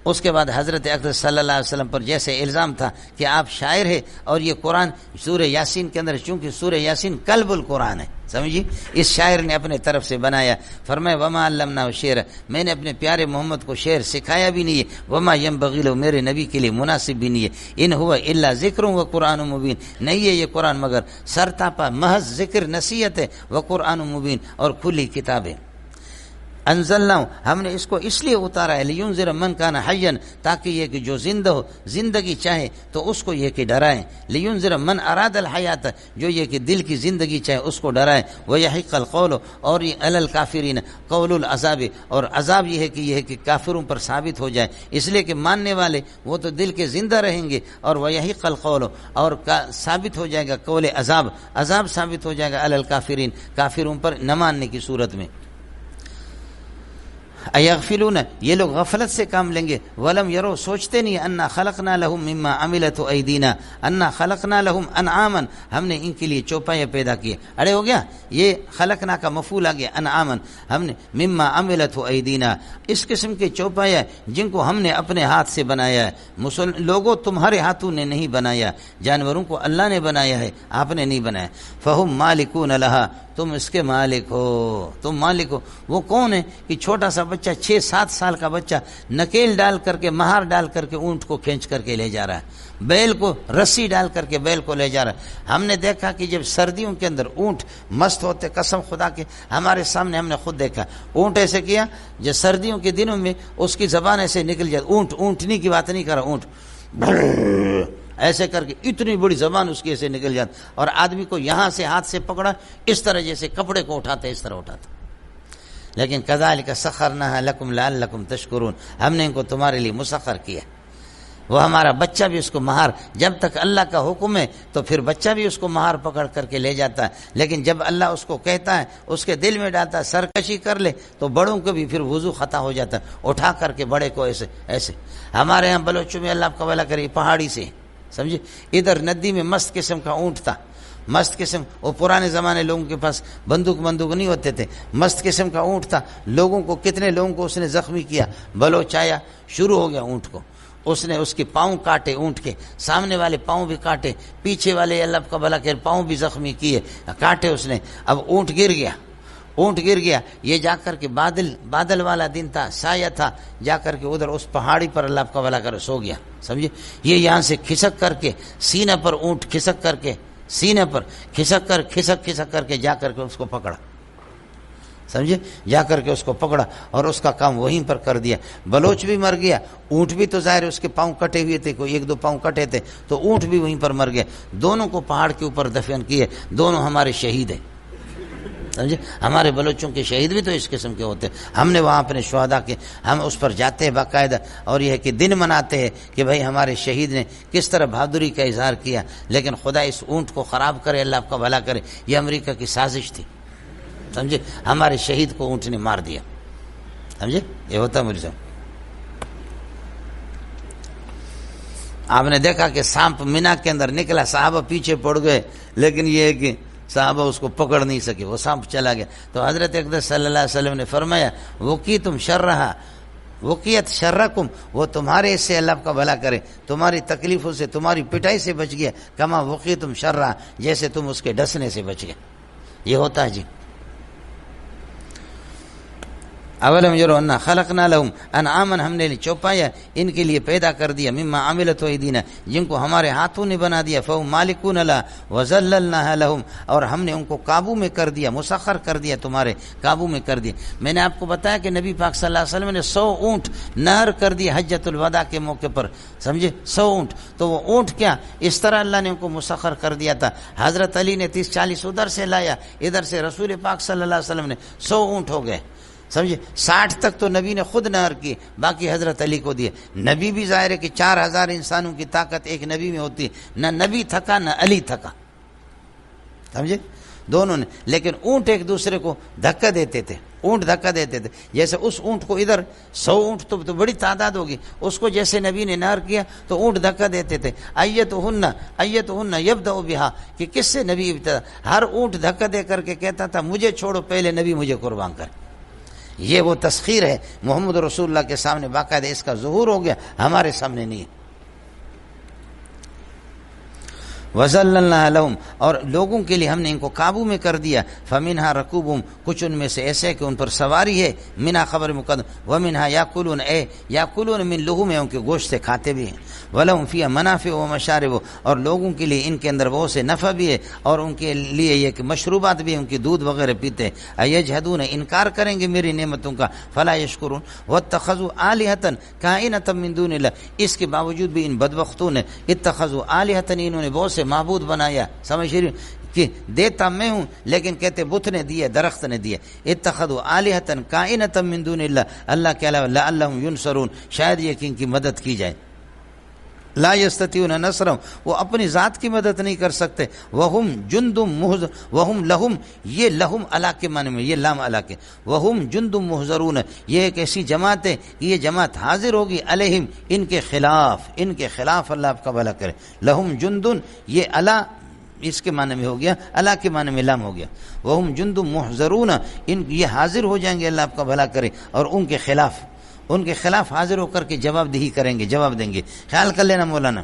اس کے بعد حضرت اقدس صلی اللہ علیہ وسلم پر جیسے الزام تھا کہ آپ شاعر ہیں، اور یہ قرآن سورہ یاسین کے اندر، چونکہ سورہ یاسین قلب القرآن ہے، سمجھیے، اس شاعر نے اپنے طرف سے بنایا۔ فرمایا وما علمناہ الشعر، میں نے اپنے پیارے محمد کو شعر سکھایا بھی نہیں ہے، وما ینبغی لہ، میرے نبی کے لیے مناسب بھی نہیں ہے، ان ہوا الا ذکر و قرآن مبین، نہیں ہے یہ قرآن مگر سرتاپا محض ذکر نصیحت ہے، و قرآن مبین، اور کھلی کتاب ہے۔ انزلنا، ہم نے اس کو اس لیے اتارا ہے، لینذر من کان حیا، تاکہ یہ کہ جو زندہ ہو، زندگی چاہے تو اس کو یہ کہ ڈرائیں، لینذر من اراد الحیات، جو یہ کہ دل کی زندگی چاہے اس کو ڈرائیں، ویحق القول، اور یہ علی الکافرین قول العذاب، اور عذاب یہ ہے کہ کافروں پر ثابت ہو جائے، اس لیے کہ ماننے والے وہ تو دل کے زندہ رہیں گے، اور ویحق القول، اور ثابت ہو جائے گا قول عذاب، عذاب ثابت ہو جائے گا علی الکافرین، کافروں پر نہ ماننے کی صورت میں۔ ایغفلون، یہ لوگ غفلت سے کام لیں گے، ولم یرو، سوچتے نہیں، انا خلقنا لهم مما عملت ایدینا، انا خلقنا لهم انعاما، ہم نے ان کے لیے چوپائے پیدا کیے، اڑے ہو گیا یہ خلقنا کا مفعول آ گیا، انعاما، ہم نے مما عملت ایدینا، اس قسم کے چوپائے جن کو ہم نے اپنے ہاتھ سے بنایا ہے، لوگوں تمہارے ہاتھوں نے نہیں بنایا، جانوروں کو اللہ نے بنایا ہے، آپ نے نہیں بنایا، فہم مالکون لہا، تو تم اس کے مالک ہو، تم مالک ہو۔ وہ کون ہے کہ چھوٹا سا بچہ 6-7 سال کا بچہ نکیل ڈال کر کے، مہار ڈال کر کے اونٹ کو کھینچ کر کے لے جا رہا ہے، بیل کو رسی ڈال کر کے بیل کو لے جا رہا ہے۔ ہم نے دیکھا کہ جب سردیوں کے اندر اونٹ مست ہوتے، قسم خدا کے ہمارے سامنے ہم نے خود دیکھا، اونٹ ایسے کیا، جو سردیوں کے دنوں میں اس کی زبان ایسے نکل جاتی، اونٹنی کی بات نہیں کر رہا، اونٹ ایسے کر کے اتنی بڑی زبان اس کی ایسے نکل جاتی، اور آدمی کو یہاں سے ہاتھ سے پکڑا اس طرح جیسے کپڑے کو اٹھاتے اس طرح اٹھاتا۔ لیکن کذالک سخرناھا لکم لعلکم تشکرون، ہم نے ان کو تمہارے لیے مسخر کیا۔ وہ ہمارا بچہ بھی اس کو مہار، جب تک اللہ کا حکم ہے تو پھر بچہ بھی اس کو مہار پکڑ کر کے لے جاتا ہے، لیکن جب اللہ اس کو کہتا ہے، اس کے دل میں ڈالتا ہے سرکشی کر لے، تو بڑوں کو بھی پھر وضو خطا ہو جاتا ہے، اٹھا کر کے بڑے کو ایسے ایسے۔ ہمارے یہاں بلوچوں میں اللہ آپ کا بھلا کرے پہاڑی سے سمجھے، ادھر ندی میں مست قسم کا اونٹ تھا، مست قسم، وہ پرانے زمانے لوگوں کے پاس بندوق نہیں ہوتے تھے، مست قسم کا اونٹ تھا، لوگوں کو کتنے لوگوں کو اس نے زخمی کیا۔ بلوچ آیا، شروع ہو گیا اونٹ کو، اس نے اس کے پاؤں کاٹے، اونٹ کے سامنے والے پاؤں بھی کاٹے، پیچھے والے اللہ کا بھلا کر پاؤں بھی زخمی کیے، کاٹے اس نے۔ اب اونٹ گر گیا، اونٹ گر گیا، یہ جا کر کے بادل والا دن تھا، سایہ تھا، جا کر کے ادھر اس پہاڑی پر اللہ کا بھلا کر سو گیا، سمجھے۔ یہ یہاں سے کھسک کر کے سینے پر اونٹ کھسک کر کے سینے پر کھسک کر کے جا کر کے اس کو پکڑا، سمجھے، جا کر کے اس کو پکڑا اور اس کا کام وہیں پر کر دیا۔ بلوچ بھی مر گیا، اونٹ بھی تو ظاہر اس کے پاؤں کٹے ہوئے تھے، کوئی 1-2 پاؤں کٹے تھے، تو اونٹ بھی وہیں پر مر گیا۔ دونوں کو پہاڑ کے اوپر دفن کیے، دونوں ہمارے شہید ہیں، سمجھے۔ ہمارے بلوچوں کے شہید بھی تو اس قسم کے ہوتے ہیں۔ ہم نے وہاں اپنے شہداء کے، ہم اس پر جاتے ہیں باقاعدہ، اور یہ ہے کہ دن مناتے ہیں کہ بھائی ہمارے شہید نے کس طرح بہادری کا اظہار کیا، لیکن خدا اس اونٹ کو خراب کرے، اللہ آپ کا بھلا کرے، یہ امریکہ کی سازش تھی، سمجھے۔ ہمارے شہید کو اونٹ نے مار دیا، سمجھے، یہ ہوتا مجھے۔ آپ نے دیکھا کہ سانپ مینا کے اندر نکلا، صحابہ پیچھے پڑ گئے، لیکن یہ ہے کہ صحابہ اس کو پکڑ نہیں سکے، وہ سانپ چلا گیا۔ تو حضرت اقدس صلی اللہ علیہ وسلم نے فرمایا، وقیتم شرھا، وقیت شرکم، وہ تمہارے سے اللہ کا بھلا کرے، تمہاری تکلیفوں سے، تمہاری پٹائی سے بچ گیا، کما وقیتم شرھا، جیسے تم اس کے ڈسنے سے بچ گئے۔ یہ ہوتا ہے جی۔ اولم یروا انا خلقنا لهم انعاما، ہم نے چوپایا ان کے لیے پیدا کر دیا، مما عملت ایدینا، جن کو ہمارے ہاتھوں نے بنا دیا، فهم مالکون لها وذللناها لهم، اور ہم نے ان کو قابو میں کر دیا، مسخر کر دیا، تمہارے قابو میں کر دیا۔ میں نے آپ کو بتایا کہ نبی پاک صلی اللہ علیہ وسلم نے 100 اونٹ نہر کر دیا حجۃ الوداع کے موقع پر، سمجھے، 100 اونٹ۔ تو وہ اونٹ کیا اس طرح اللہ نے ان کو مسخر کر دیا تھا۔ حضرت علی نے 30-40 ادھر سے لایا، ادھر سے رسول پاک صلی اللہ علیہ وسلم نے 100 اونٹ ہو گئے، سمجھے۔ 60 تک تو نبی نے خود نہر کی، باقی حضرت علی کو دیے۔ نبی بھی ظاہر ہے کہ 4000 انسانوں کی طاقت ایک نبی میں ہوتی ہے، نہ نبی تھکا نہ علی تھکا، سمجھے، دونوں نے۔ لیکن اونٹ ایک دوسرے کو دھکا دیتے تھے، اونٹ دھکا دیتے تھے، جیسے اس اونٹ کو ادھر 100 اونٹ تو بڑی تعداد ہوگی، اس کو جیسے نبی نے نہر کیا تو اونٹ دھکا دیتے تھے۔ ایتہن یبدأ بہا، کہ کس سے نبی ابتدا، ہر اونٹ دھکا دے کر کے کہتا تھا مجھے چھوڑو، پہلے نبی مجھے قربان کر۔ یہ وہ تسخیر ہے، محمد رسول اللہ کے سامنے باقاعدہ اس کا ظہور ہو گیا، ہمارے سامنے نہیں ہے۔ وَذَلَّلْنَا لَهُمْ، اور لوگوں کے لیے ہم نے ان کو قابو میں کر دیا، فَمِنْهَا رَكُوبُهُمْ، کچھ ان میں سے ایسے کہ ان پر سواری ہے، مِنْهَا خبر مقدم، وَمِنْهَا يَأْكُلُونَ، يَأْكُلُونَ مِنْ لُحُومِهَا، ان کے گوشت سے کھاتے بھی ہیں، وَلَهُمْ فِيهَا مَنَافِعُ وَمَشَارِبُ، اور لوگوں کے لیے ان کے اندر بہت سے نفع بھی ہے، اور ان کے لیے یہ کہ مشروبات بھی ہیں، ان کی دودھ وغیرہ پیتے ہیں۔ اَيَجْحَدُونَ، انکار کریں گے میری نعمتوں کا، فَلَا يَشْكُرُونَ، وَاتَّخَذُوا آلِهَةً كَائِنَةً مِّن دُونِ اللَّهِ، اس کے باوجود بھی ان بدبختوں نے اتخذوا آلِهَةً، انہوں نے بہت سے معبود بنایا، سمجھ رہے کہ دیتا میں ہوں، لیکن کہتے بت نے دیے، درخت نے دیے۔ اتخذوا آلہۃ کائنۃ من دون اللہ، اللہ کے علاوہ، لعلہم ینصرون، شاید یہ کہ ان کی مدد کی جائے۔ لا یستطیعون نصرہم، وہ اپنی ذات کی مدد نہیں کر سکتے۔ وہم جند محضر، وہم لہم، یہ لہم علا کے معنی میں، یہ لام علا کے، وہم جند محضرون، یہ ایک ایسی جماعت ہے کہ یہ جماعت حاضر ہوگی علیہم، ان کے خلاف، ان کے خلاف، اللہ آپ کا بھلا کرے۔ لہم جندن، یہ علا اس کے معنی میں ہو گیا، اللہ کے معنی میں لام ہو گیا۔ وہم جند محضرون، ان یہ حاضر ہو جائیں گے، اللہ آپ کا بھلا کرے، اور ان کے خلاف حاضر ہو کر کے جواب دہی کریں گے، جواب دیں گے۔ خیال کر لینا مولانا۔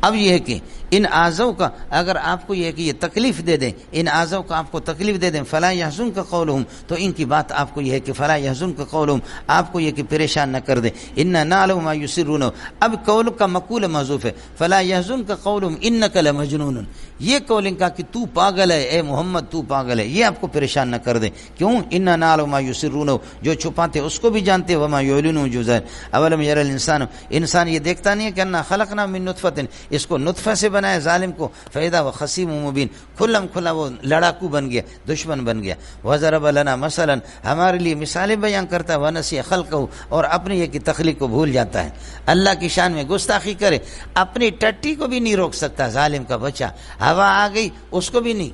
اب یہ ہے کہ ان آزوں کا اگر آپ کو یہ کہ یہ تکلیف دے دیں، ان آزوں کا آپ کو تکلیف دے دیں، فلا یحزن کا قولہم، تو ان کی بات آپ کو یہ ہے کہ فلا یحزن کا قولہم، آپ کو یہ کہ پریشان نہ کر دیں، انا نعلم ما یسرون، اب قول کا مقول محذوف ہے، فلا یحزن کا قولہم انک لمجنون، یہ قول ان کا کہ تو پاگل ہے، اے محمد تو پاگل ہے، یہ آپ کو پریشان نہ کر دیں، کیوں؟ انا نعلم ما یسرون، جو چھپاتے اس کو بھی جانتے، وما یعلنون، جو ظاہر، اولم یر الانسان، انسان یہ دیکھتا نہیں ہے کہ انا خلقنا من نطفۃ، اس کو نطفہ سے بنایا ظالم کو، فاذا وہ خصیم مبین، کھلم کھلا وہ لڑاکو بن گیا، دشمن بن گیا، وضرب لنا مثلا، ہمارے لیے مثالیں بیان کرتا ہے، ونسی خلقہ، اور اپنی یہ کی تخلیق کو بھول جاتا ہے، اللہ کی شان میں گستاخی کرے، اپنی ٹٹی کو بھی نہیں روک سکتا ظالم کا بچہ، ہوا آ گئی اس کو بھی نہیں۔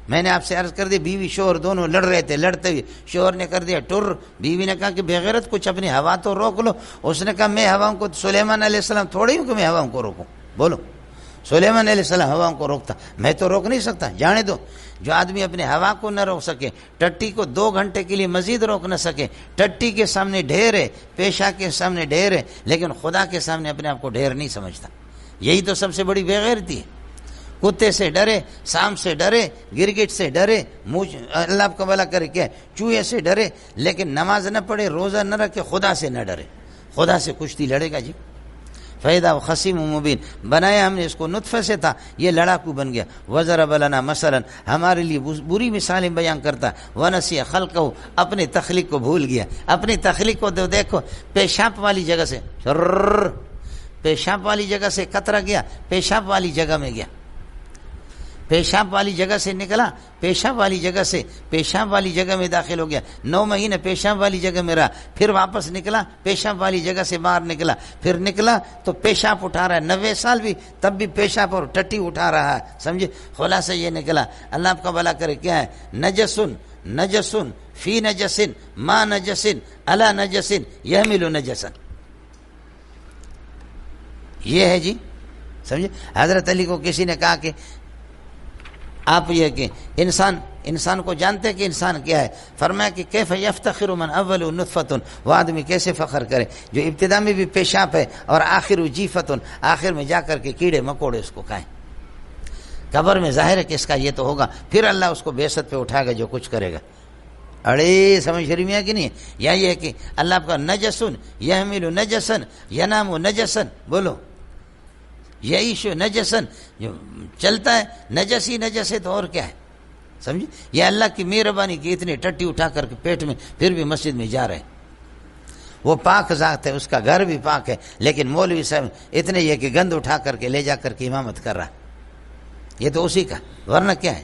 میں نے آپ سے عرض کر دی، بیوی شوہر دونوں لڑ رہے تھے، لڑتے ہوئے شوہر نے کر دیا ٹر، بیوی نے کہا کہ بغیرت کچھ اپنی ہوا تو روک لو، اس نے کہا میں ہواؤں کو، سلیمان علیہ السلام تھوڑی ہوں کہ میں ہواؤں کو روکوں، بولو، سلیمان علیہ السلام ہواؤں کو روکتا، میں تو روک نہیں سکتا، جانے دو۔ جو آدمی اپنے ہوا کو نہ روک سکے، ٹٹی کو 2 گھنٹے کے لیے مزید روک نہ سکے، ٹٹی کے سامنے ڈھیر ہے، پیشہ کے سامنے ڈھیر ہے، لیکن خدا کے سامنے اپنے آپ کو ڈھیر نہیں سمجھتا، یہی تو سب سے بڑی بےغیرتی ہے۔ کتے سے ڈرے، سانپ سے ڈرے، گرگٹ سے ڈرے، اللہ آپ کا بھلا کرے کیا، چوہے سے ڈرے، لیکن نماز نہ پڑھے، روزہ نہ رکھے، خدا سے نہ ڈرے، خدا سے کشتی لڑے گا جی۔ فیدا خصیم مبین، بنایا ہم نے اس کو نطفے سے تھا، یہ لڑاکو بن گیا، وضرب لنا مثلا، ہمارے لیے بری مثالیں بیان کرتا، ونسی خلقہ، اپنے تخلیق کو بھول گیا، اپنی تخلیق کو دیکھو، پیشاب والی جگہ سے پیشاب والی جگہ سے قطرہ گیا، پیشاب والی جگہ میں گیا، پیشاب والی جگہ سے نکلا، پیشاب والی جگہ سے پیشاب والی جگہ میں داخل ہو گیا، 9 مہینے پیشاب والی جگہ میں رہا، پھر واپس نکلا، پیشاب والی جگہ سے باہر نکلا، پھر نکلا تو پیشاب اٹھا رہا ہے، 90 سال بھی تب بھی پیشاب اور ٹٹی اٹھا رہا ہے، سمجھے؟ خلاصہ یہ نکلا، اللہ آپ کا بھلا کرے کیا ہے، نجسن نجسن فی نجسن ما نجسن علی نجسن یحمل نجسن، یہ ہے جی، سمجھے؟ حضرت علی کو کسی نے کہا کہ آپ یہ کہ انسان کو جانتے کہ انسان کیا ہے، فرمایا کہ کیف یفتخر من اول نطفۃ، وہ آدمی کیسے فخر کرے جو ابتدا میں بھی پیشاب ہے اور آخر جیفۃ، آخر میں جا کر کے کیڑے مکوڑے اس کو کھائیں، قبر میں ظاہر ہے کہ اس کا یہ تو ہوگا، پھر اللہ اس کو بعثت پہ اٹھائے گا جو کچھ کرے گا۔ اڑے سمجھ رہی میں کہ نہیں؟ یا یہ ہے کہ اللہ آپ کا نجسن یحمل نجسن ینام نجسن، بولو یعیش نجسن، جو چلتا ہے نجسی نجس ہے تو اور کیا ہے، سمجھے؟ یہ اللہ کی مہربانی کی اتنی ٹٹی اٹھا کر کے پیٹ میں، پھر بھی مسجد میں جا رہے ہیں، وہ پاک ذات ہے، اس کا گھر بھی پاک ہے، لیکن مولوی صاحب اتنے یہ کہ گند اٹھا کر کے لے جا کر کے امامت کر رہا ہے، یہ تو اسی کا، ورنہ کیا ہے؟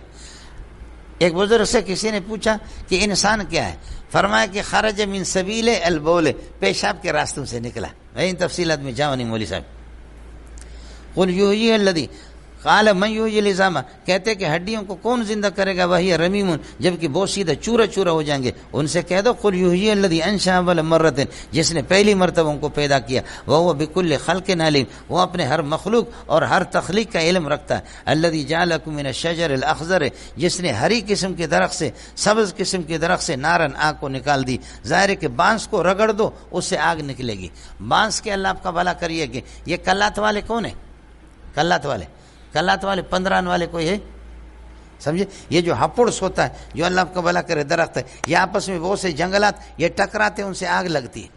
ایک بزرگ سے کسی نے پوچھا کہ انسان کیا ہے، فرمایا کہ خرج من سبیل البول، پیشاب کے راستوں سے نکلا، ان تفصیلات میں جاؤ نہیں مولوی صاحب۔ قل یحیی الذی، قال من یحیی العظام، کہتے کہ ہڈیوں کو کون زندہ کرے گا، وہی رمیم، جبکہ بہت سیدھا چورا چورا ہو جائیں گے، ان سے کہہ دو قل یحیی الذی انشأ اول مرۃ، جس نے پہلی مرتبہ ان کو پیدا کیا، وهو بكل خلق علیم، وہ اپنے ہر مخلوق اور ہر تخلیق کا علم رکھتا ہے، الذی جعلکم من الشجر الاخضر، جس نے ہری قسم کے درخت سے، سبز قسم کے درخت سے نارن آگ کو نکال دی، ظاہر ہے کہ بانس کو رگڑ دو اس سے آگ نکلے گی، بانس کے اللہ آپ کا بھلا کریے کہ یہ کلات والے کون ہیں، کلات والے 15 والے کوئی ہے، سمجھے؟ یہ جو ہپڑس ہوتا ہے، جو اللہ آپ کا بھلا کرے درخت ہے، یہ آپس میں بہت سے جنگلات یہ ٹکراتے ہیں، ان سے آگ لگتی ہے،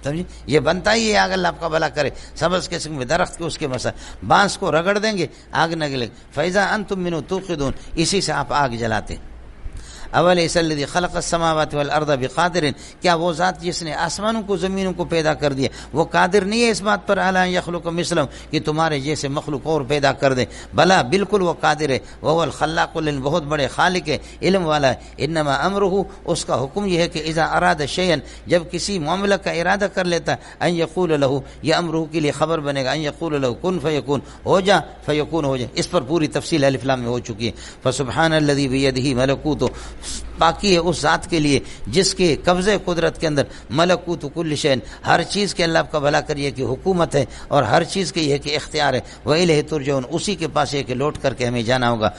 سمجھے؟ یہ بنتا ہی ہے آگ، اللہ آپ کا بھلا کرے، سبز قسم میں درخت کے اس کے مسئلہ، بانس کو رگڑ دیں گے آگ نکلے گی، فَإِذَا أَنْتُم مِّنْهُ تُوقِدُونَ، اسی سے آپ آگ جلاتے ہیں۔ اولیس الذی خلق السماوات والارض بقادر، کیا وہ ذات جس نے آسمانوں کو زمینوں کو پیدا کر دیا، وہ قادر نہیں ہے اس بات پر اعلی یخلق مثلهم، کہ تمہارے جیسے مخلوق اور پیدا کر دے، بلا بالکل وہ قادر ہے، وہ الخلاق العلیم، بہت بڑے خالق ہے، علم والا ہے، انما امرہ، اس کا حکم یہ ہے کہ اذا اراد شیئا، جب کسی معاملہ کا ارادہ کر لیتا ہے، ان یقول له، یہ امرہ کے لیے خبر بنے گا، ان یقول له کن فیکون، ہو جا فیکون، ہو جائے، اس پر پوری تفصیل الف لام میں ہو چکی ہے۔ فسبحان الذی بیدہ ملکوت، پاکی ہے اس ذات کے لیے جس کے قبضے قدرت کے اندر ملکوت کل شیء، ہر چیز کے اللہ آپ کا بھلا کریے کہ حکومت ہے، اور ہر چیز کے یہ کہ اختیار ہے، وإلیہ ترجعون، اسی کے پاس ہے کہ لوٹ کر کے ہمیں جانا ہوگا۔